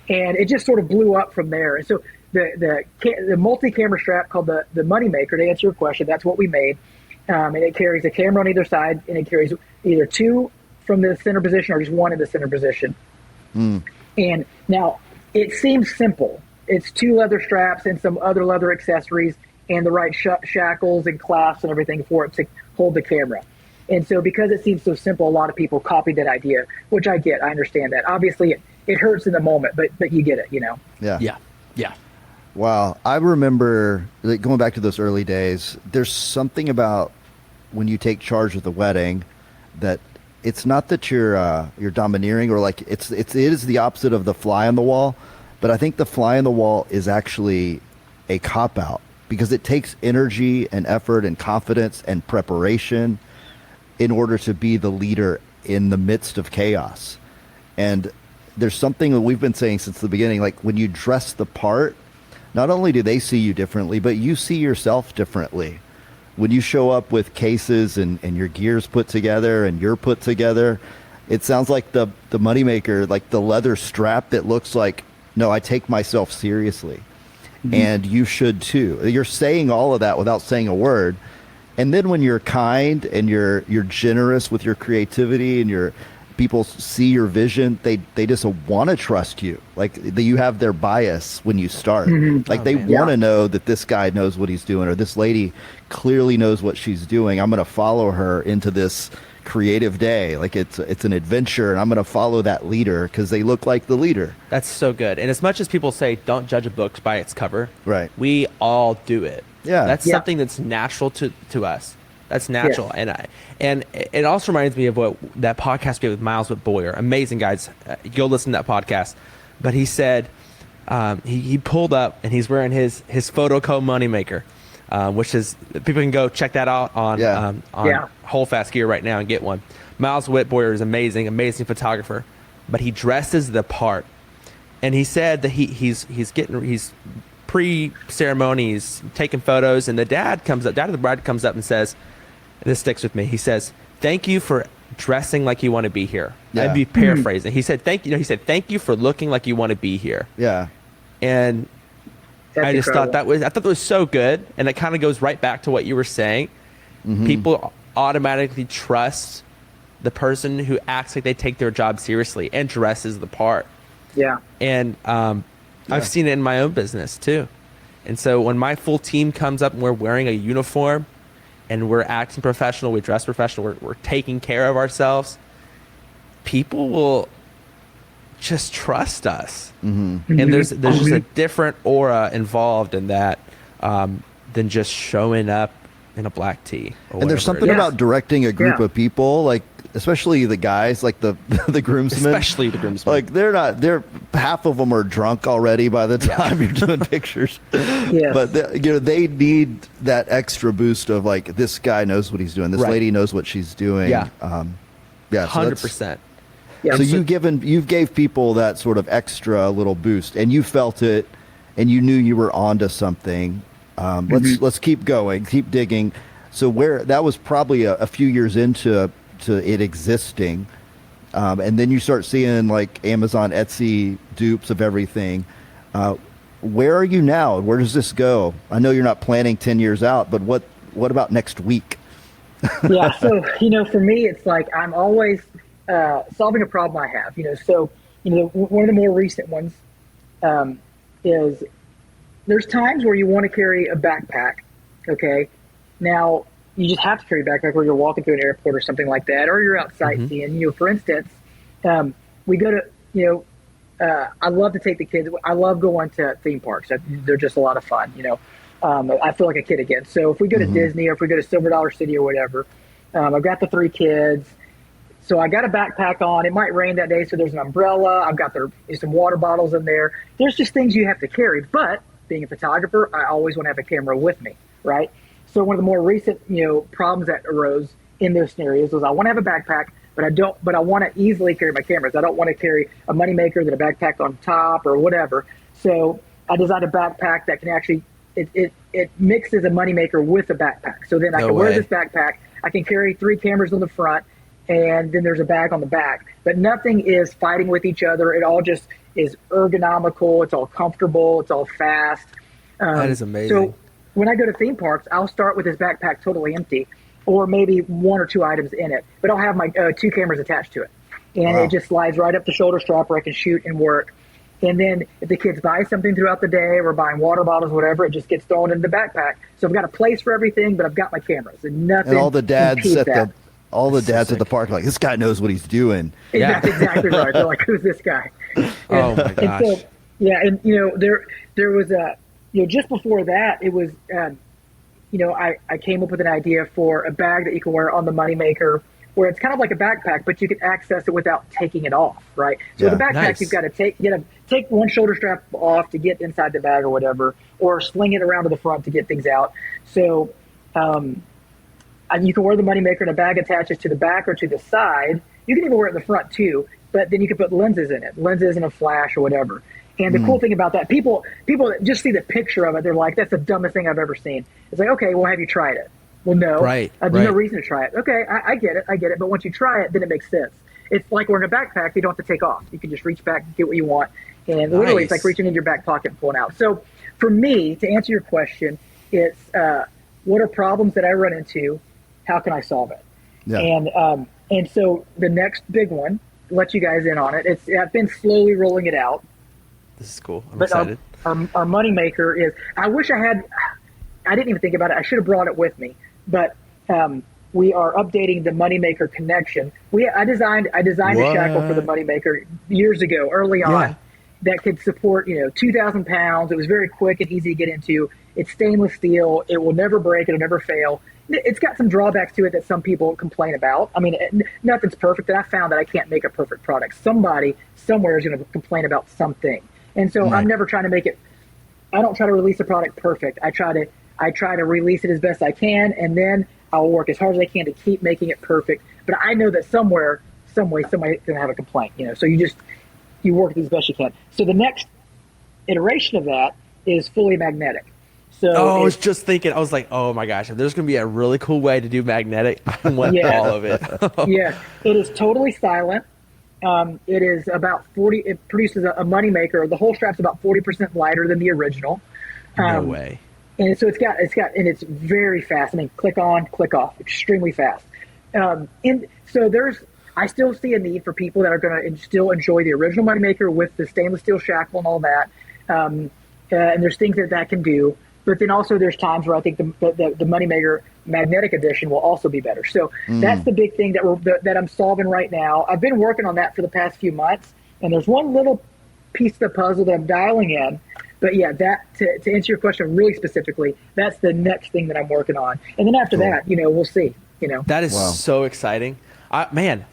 And it just sort of blew up from there. And so the multi-camera strap called the Money Maker, to answer your question, that's what we made. And it carries a camera on either side, and it carries either two from the center position or just one in the center position. And now it seems simple. It's two leather straps and some other leather accessories and the right shackles and clasps and everything for it to hold the camera. And so because it seems so simple, a lot of people copied that idea, which I get. I understand that. Obviously, it hurts in the moment, but you get it, Yeah. Wow. I remember going back to those early days, there's something about when you take charge of the wedding that it's not that you're domineering or like it is the opposite of the fly on the wall, but I think the fly on the wall is actually a cop-out because it takes energy and effort and confidence and preparation in order to be the leader in the midst of chaos. And there's something that we've been saying since the beginning, like when you dress the part, not only do they see you differently, but you see yourself differently. When you show up with cases and your gear's put together and you're put together, it sounds like the Moneymaker, like the leather strap that looks like, no, I take myself seriously. And you should too. You're saying all of that without saying a word. And then when you're kind and you're generous with your creativity and your people see your vision, they just want to trust you. Like you have their bias when you start. Like they want to know that this guy knows what he's doing or this lady clearly knows what she's doing. I'm going to follow her into this creative day. Like it's an adventure and I'm going to follow that leader because they look like the leader. That's so good. And as much as people say don't judge a book by its cover, right? We all do it. Yeah. That's something that's natural to us. That's natural. Yes. And it also reminds me of what that podcast we did with Miles with Boyer. Amazing guys. Go listen to that podcast. But he said he pulled up and he's wearing his Photoco Moneymaker, which is people can go check that out on Holdfast Gear right now and get one. Miles Whitboyer is amazing photographer, but he dresses the part. And he said that he's pre-ceremonies taking photos, and the dad of the bride comes up and says, and this sticks with me. He says, "Thank you for dressing like you want to be here." Yeah. I'd be paraphrasing. He said, "Thank you." He said, "Thank you for looking like you want to be here." Yeah. And That's I just incredible. thought that was so good, and it kind of goes right back to what you were saying. People automatically trust the person who acts like they take their job seriously and dresses the part. Yeah. And I've seen it in my own business too. And so when my full team comes up and we're wearing a uniform and we're acting professional, we dress professional, we're taking care of ourselves, people will just trust us. And there's just a different aura involved in that than just showing up in a black tee. And there's something about directing a group of people, like especially the guys, like the groomsmen. Especially the groomsmen. Like they're half of them are drunk already by the time you're doing pictures. Yes. But they need that extra boost of like, this guy knows what he's doing. This lady knows what she's doing. Yeah. So 100%. Yeah. So you gave people that sort of extra little boost, and you felt it, and you knew you were onto something. Let's keep going, keep digging. So that was probably a few years into it existing, and then you start seeing like Amazon, Etsy dupes of everything. Where are you now? Where does this go? I know you're not planning 10 years out, but what about next week? Yeah. So, for me, it's like I'm always solving a problem I have. So, one of the more recent ones is there's times where you want to carry a backpack. Okay. Now, you just have to carry a backpack where you're walking through an airport or something like that, or you're out sightseeing. For instance, we go to, I love to take the kids. I love going to theme parks. They're just a lot of fun. I feel like a kid again. So if we go to Disney or if we go to Silver Dollar City or whatever, I've got the 3 kids. So I got a backpack on. It might rain that day, so there's an umbrella. I've got some water bottles in there. There's just things you have to carry. But being a photographer, I always want to have a camera with me, right? So one of the more recent, problems that arose in those scenarios was I want to have a backpack, but I want to easily carry my cameras. I don't want to carry a Moneymaker that a backpack on top or whatever. So I designed a backpack that can actually, it mixes a moneymaker with a backpack. So then I can wear this backpack. I can carry 3 cameras on the front, and then there's a bag on the back. But nothing is fighting with each other. It all just is ergonomical. It's all comfortable. It's all fast. That is amazing. So when I go to theme parks, I'll start with this backpack totally empty, or maybe 1 or 2 items in it. But I'll have my 2 cameras attached to it. And it just slides right up the shoulder strap where I can shoot and work. And then if the kids buy something throughout the day, or buying water bottles, whatever, it just gets thrown in the backpack. So I've got a place for everything, but I've got my cameras, and nothing. And all the dads at the park are like, this guy knows what he's doing. Yeah. That's exactly right. They're like, who's this guy? Oh my gosh. And so, yeah, and there was a just before that, it was I came up with an idea for a bag that you can wear on the moneymaker, where it's kind of like a backpack, but you can access it without taking it off, right? So the backpack, you've got to take one shoulder strap off to get inside the bag or whatever, or sling it around to the front to get things out. So you can wear the moneymaker and a bag attaches to the back or to the side. You can even wear it in the front too, but then you can put lenses in it, lenses and a flash or whatever. And the cool thing about that, people just see the picture of it. They're like, that's the dumbest thing I've ever seen. It's like, okay, well, have you tried it? Well, no. There's no reason to try it. Okay, I get it. But once you try it, then it makes sense. It's like wearing a backpack. You don't have to take off. You can just reach back and get what you want. And literally, it's like reaching in your back pocket and pulling out. So for me, to answer your question, it's what are problems that I run into? How can I solve it? Yeah. And so the next big one, let you guys in on it. I've been slowly rolling it out. This is cool. I'm excited. Our moneymaker is, I didn't even think about it. I should have brought it with me, but we are updating the moneymaker connection. I designed a shackle for the moneymaker years ago, early on, that could support 2,000 pounds. It was very quick and easy to get into. It's stainless steel. It will never break. It'll never fail. It's got some drawbacks to it that some people complain about. I mean, nothing's perfect, and I found that I can't make a perfect product. Somebody somewhere is going to complain about something, and so I'm never trying to make it. I don't try to release a product perfect. I try to release it as best I can, and then I'll work as hard as I can to keep making it perfect. But I know that somewhere, some way, somebody's going to have a complaint. So you work as best you can. So the next iteration of that is fully magnetic. So I was just thinking, I was like, oh my gosh, if there's going to be a really cool way to do magnetic, I want all of it. Yeah, it is totally silent. It is about 40, it produces a moneymaker. The whole strap's about 40% lighter than the original. No way. And so and it's very fast. I mean, click on, click off, extremely fast. And so I still see a need for people that are going to still enjoy the original moneymaker with the stainless steel shackle and all that. And there's things that can do. But then also there's times where I think the moneymaker magnetic edition will also be better. So that's the big thing that I'm solving right now. I've been working on that for the past few months, and there's one little piece of the puzzle that I'm dialing in. But yeah, that to answer your question really specifically, that's the next thing that I'm working on. And then after that, we'll see. That is so exciting, man.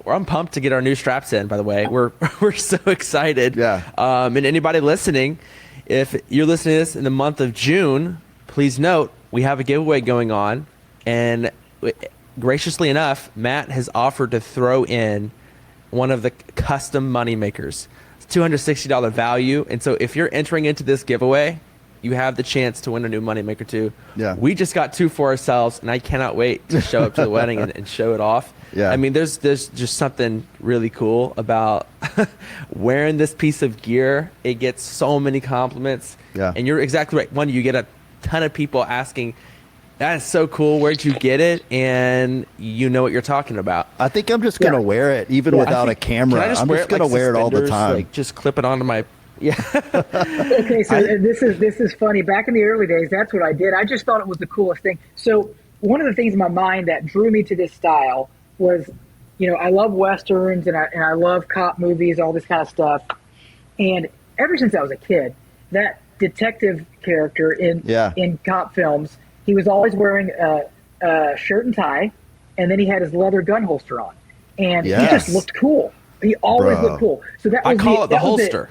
I'm pumped to get our new straps in. By the way, we're so excited. Yeah. And anybody listening, if you're listening to this in the month of June, please note we have a giveaway going on, and graciously enough, Matt has offered to throw in one of the custom money makers. It's $260 value, and so if you're entering into this giveaway, you have the chance to win a new money maker too. Yeah. We just got 2 for ourselves, and I cannot wait to show up to the wedding and show it off. Yeah. I mean, there's just something really cool about wearing this piece of gear. It gets so many compliments. Yeah. And you're exactly right. One, you get a ton of people asking, that is so cool, where'd you get it? And you know what you're talking about. I think I'm just going to wear it even without a camera. I'm just going to wear it all the time. Like, just clip it onto my... Yeah. Okay, so this is funny. Back in the early days, that's what I did. I just thought it was the coolest thing. So one of the things in my mind that drew me to this style was, I love Westerns and I love cop movies, all this kind of stuff. And ever since I was a kid, that detective character in cop films, he was always wearing a shirt and tie, and then he had his leather gun holster on. And he just looked cool. He always looked cool. So that was I call it the holster.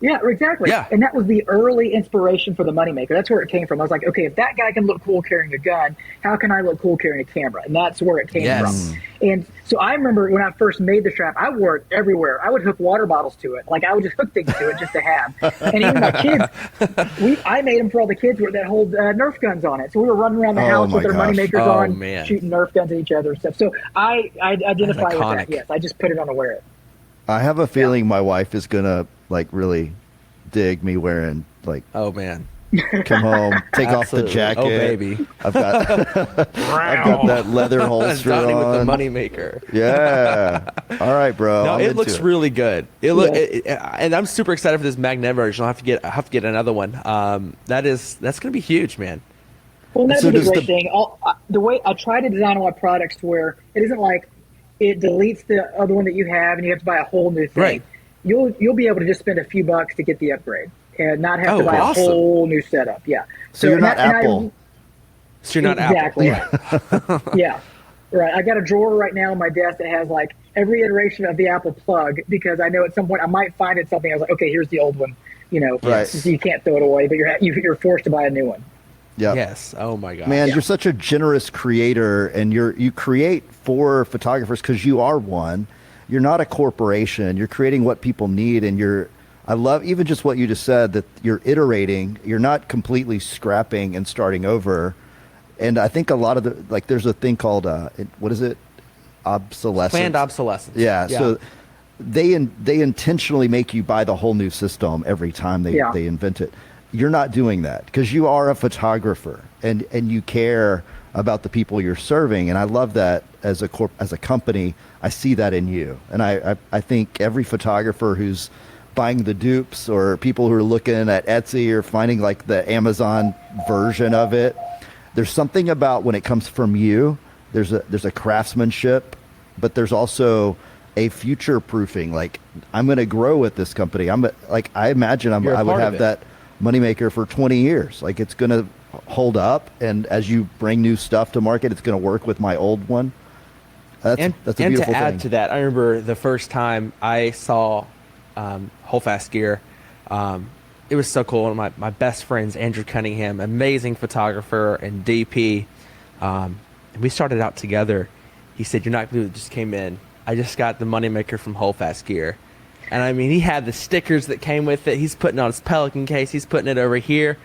Yeah, exactly. Yeah. And that was the early inspiration for the Moneymaker. That's where it came from. I was like, okay, if that guy can look cool carrying a gun, how can I look cool carrying a camera? And that's where it came from. And so I remember when I first made the strap, I wore it everywhere. I would hook water bottles to it. Like I would just hook things to it just to have. And even my kids, I made them for all the kids that hold Nerf guns on it. So we were running around the house with their Moneymakers on, shooting Nerf guns at each other and stuff. So I identify with that. Yes, I just put it on to wear it. I have a feeling my wife is gonna like really dig me wearing like. Oh man! Come home, take off the jacket. Oh baby! I've got that leather holster on. With the Moneymaker. Yeah. All right, bro. No, it looks really good. And I'm super excited for this magnet version. I'll have to get another one. That's gonna be huge, man. Well, that's the great thing. The way I try to design all my products to where it isn't like it deletes the other one that you have and you have to buy a whole new thing. Right. You'll be able to just spend a few bucks to get the upgrade and not have to buy a whole new setup. Yeah. So you're not Apple. So you're not Apple. Exactly. Right. Yeah. Right. I got a drawer right now on my desk that has like every iteration of the Apple plug because I know at some point I might find it something. I was like, okay, here's the old one. Right. So you can't throw it away, but you're forced to buy a new one. Yeah. Yes. Oh my God. Man, you're such a generous creator, and you create for photographers because you are one. You're not a corporation. You're creating what people need, and I love even just what you just said, that you're iterating. You're not completely scrapping and starting over. And I think a lot of there's a thing called what is it? Obsolescence. Planned obsolescence. Yeah. So they intentionally make you buy the whole new system every time they invent it. You're not doing that because you are a photographer and you care about the people you're serving. And I love that as a company, I see that in you. And I think every photographer who's buying the dupes or people who are looking at Etsy or finding like the Amazon version of it, there's something about when it comes from you, there's a craftsmanship, but there's also a future proofing. Like I'm going to grow with this company. I imagine I would have that Moneymaker for 20 years. Like it's going to hold up, and as you bring new stuff to market, it's going to work with my old one. That's a beautiful thing. And to add to that, I remember the first time I saw Holdfast gear. It was so cool. One of my best friends, Andrew Cunningham, amazing photographer and DP. And we started out together. He said, "You're not going to believe it just came in. I just got the Moneymaker from Holdfast Gear." And I mean, he had the stickers that came with it. He's putting on his Pelican case. He's putting it over here.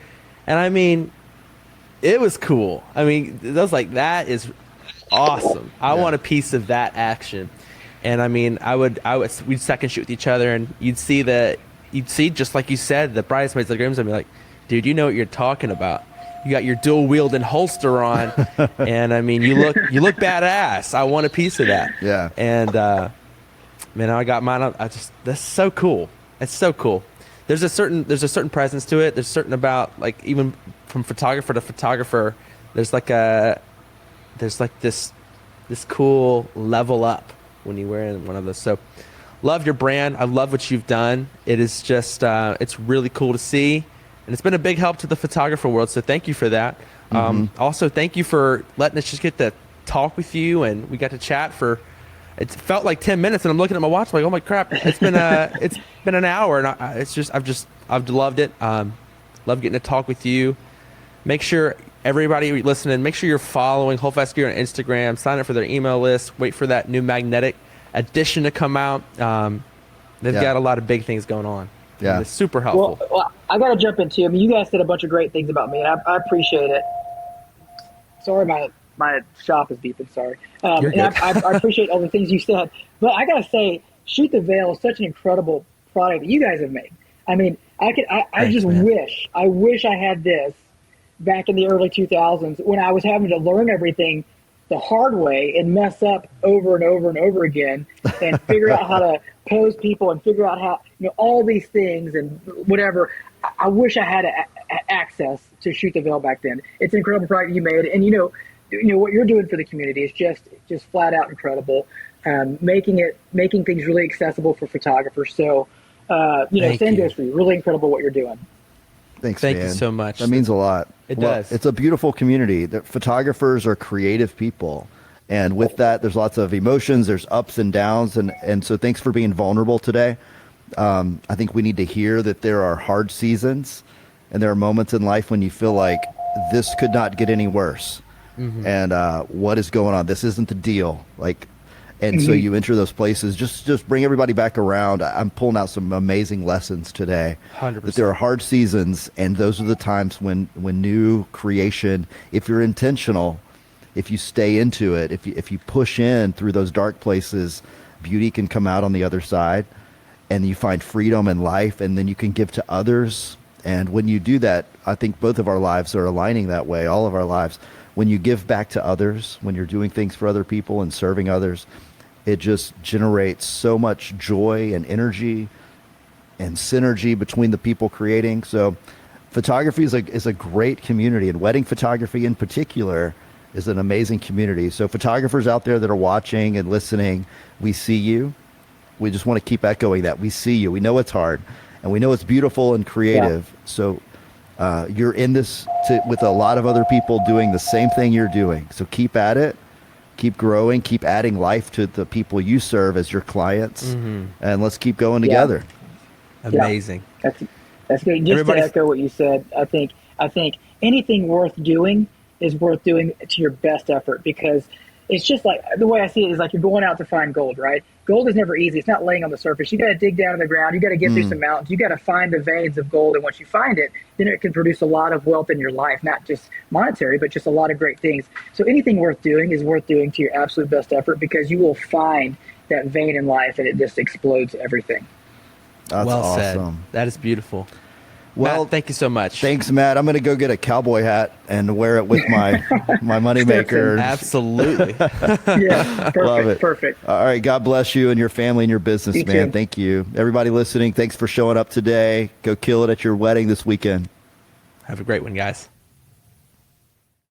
And I mean, it was cool. I mean, I was like, that is awesome. I want a piece of that action. And I mean, we'd second shoot with each other, and you'd see just like you said, the bridesmaids, the grooms, I'd be like, dude, you know what you're talking about. You got your dual wielding holster on, and I mean, you look badass. I want a piece of that. Yeah. And man, I got mine. That's so cool. It's so cool. There's a certain presence to it. There's certain about, like, even from photographer to photographer, there's this cool level up when you wear one of those. So love your brand. I love what you've done. It is just it's really cool to see, and it's been a big help to the photographer world. So thank you for that. Also, thank you for letting us just get to talk with you, and we got to chat for. It felt like 10 minutes, and I'm looking at my watch like, oh my crap, it's been an hour, and I've loved it. Love getting to talk with you. Make sure everybody listening, make sure you're following Holdfast Gear on Instagram. Sign up for their email list. Wait for that new magnetic edition to come out. They've got a lot of big things going on. Yeah, it's super helpful. Well, I got to jump into. I mean, you guys said a bunch of great things about me, and I appreciate it. Sorry, my shop is beeping. Sorry. And I appreciate all the things you said, but I gotta say, Shoot the Veil is such an incredible product that you guys have made. I mean, I wish I had this back in the early 2000s when I was having to learn everything the hard way and mess up over and over and over again and figure out how to pose people and figure out how, all these things and whatever. I wish I had access to Shoot the Veil back then. It's an incredible product you made, and what you're doing for the community is just flat out incredible. Making things really accessible for photographers. So, Sandusky, really incredible what you're doing. Thanks, Thank man. you so much. That means a lot. It does. It's a beautiful community. The photographers are creative people. And with that, there's lots of emotions, there's ups and downs. And so thanks for being vulnerable today. I think we need to hear that there are hard seasons and there are moments in life when you feel like this could not get any worse. And what is going on? This isn't the deal. Like, and so you enter those places, just bring everybody back around. I'm pulling out some amazing lessons today. 100%. That there are hard seasons, and those are the times when new creation, if you're intentional, if you stay into it, if you push in through those dark places, beauty can come out on the other side, and you find freedom and life, and then you can give to others. And when you do that, I think both of our lives are aligning that way, all of our lives. When you give back to others, when you're doing things for other people and serving others, it just generates so much joy and energy and synergy between the people creating. So photography is a great community, and wedding photography in particular is an amazing community. So photographers out there that are watching and listening, we see you. We just want to keep echoing that. We see you. We know it's hard, and we know it's beautiful and creative. Yeah. So you're in this with a lot of other people doing the same thing you're doing. So keep at it. Keep growing, keep adding life to the people you serve as your clients, and let's keep going together. Amazing. That's good. Just to echo what you said, I think anything worth doing is worth doing to your best effort, because it's just like, the way I see it is like you're going out to find gold, right? Gold is never easy. It's not laying on the surface. You got to dig down in the ground. You got to get through some mountains. You got to find the veins of gold. And once you find it, then it can produce a lot of wealth in your life, not just monetary, but just a lot of great things. So anything worth doing is worth doing to your absolute best effort, because you will find that vein in life and it just explodes everything. That's well awesome. Said. That is beautiful. Well, Matt, thank you so much. Thanks, Matt. I'm going to go get a cowboy hat and wear it with my moneymaker. Absolutely. Yeah, perfect. Love it. Perfect. All right. God bless you and your family and your business, man. Too. Thank you. Everybody listening, thanks for showing up today. Go kill it at your wedding this weekend. Have a great one, guys.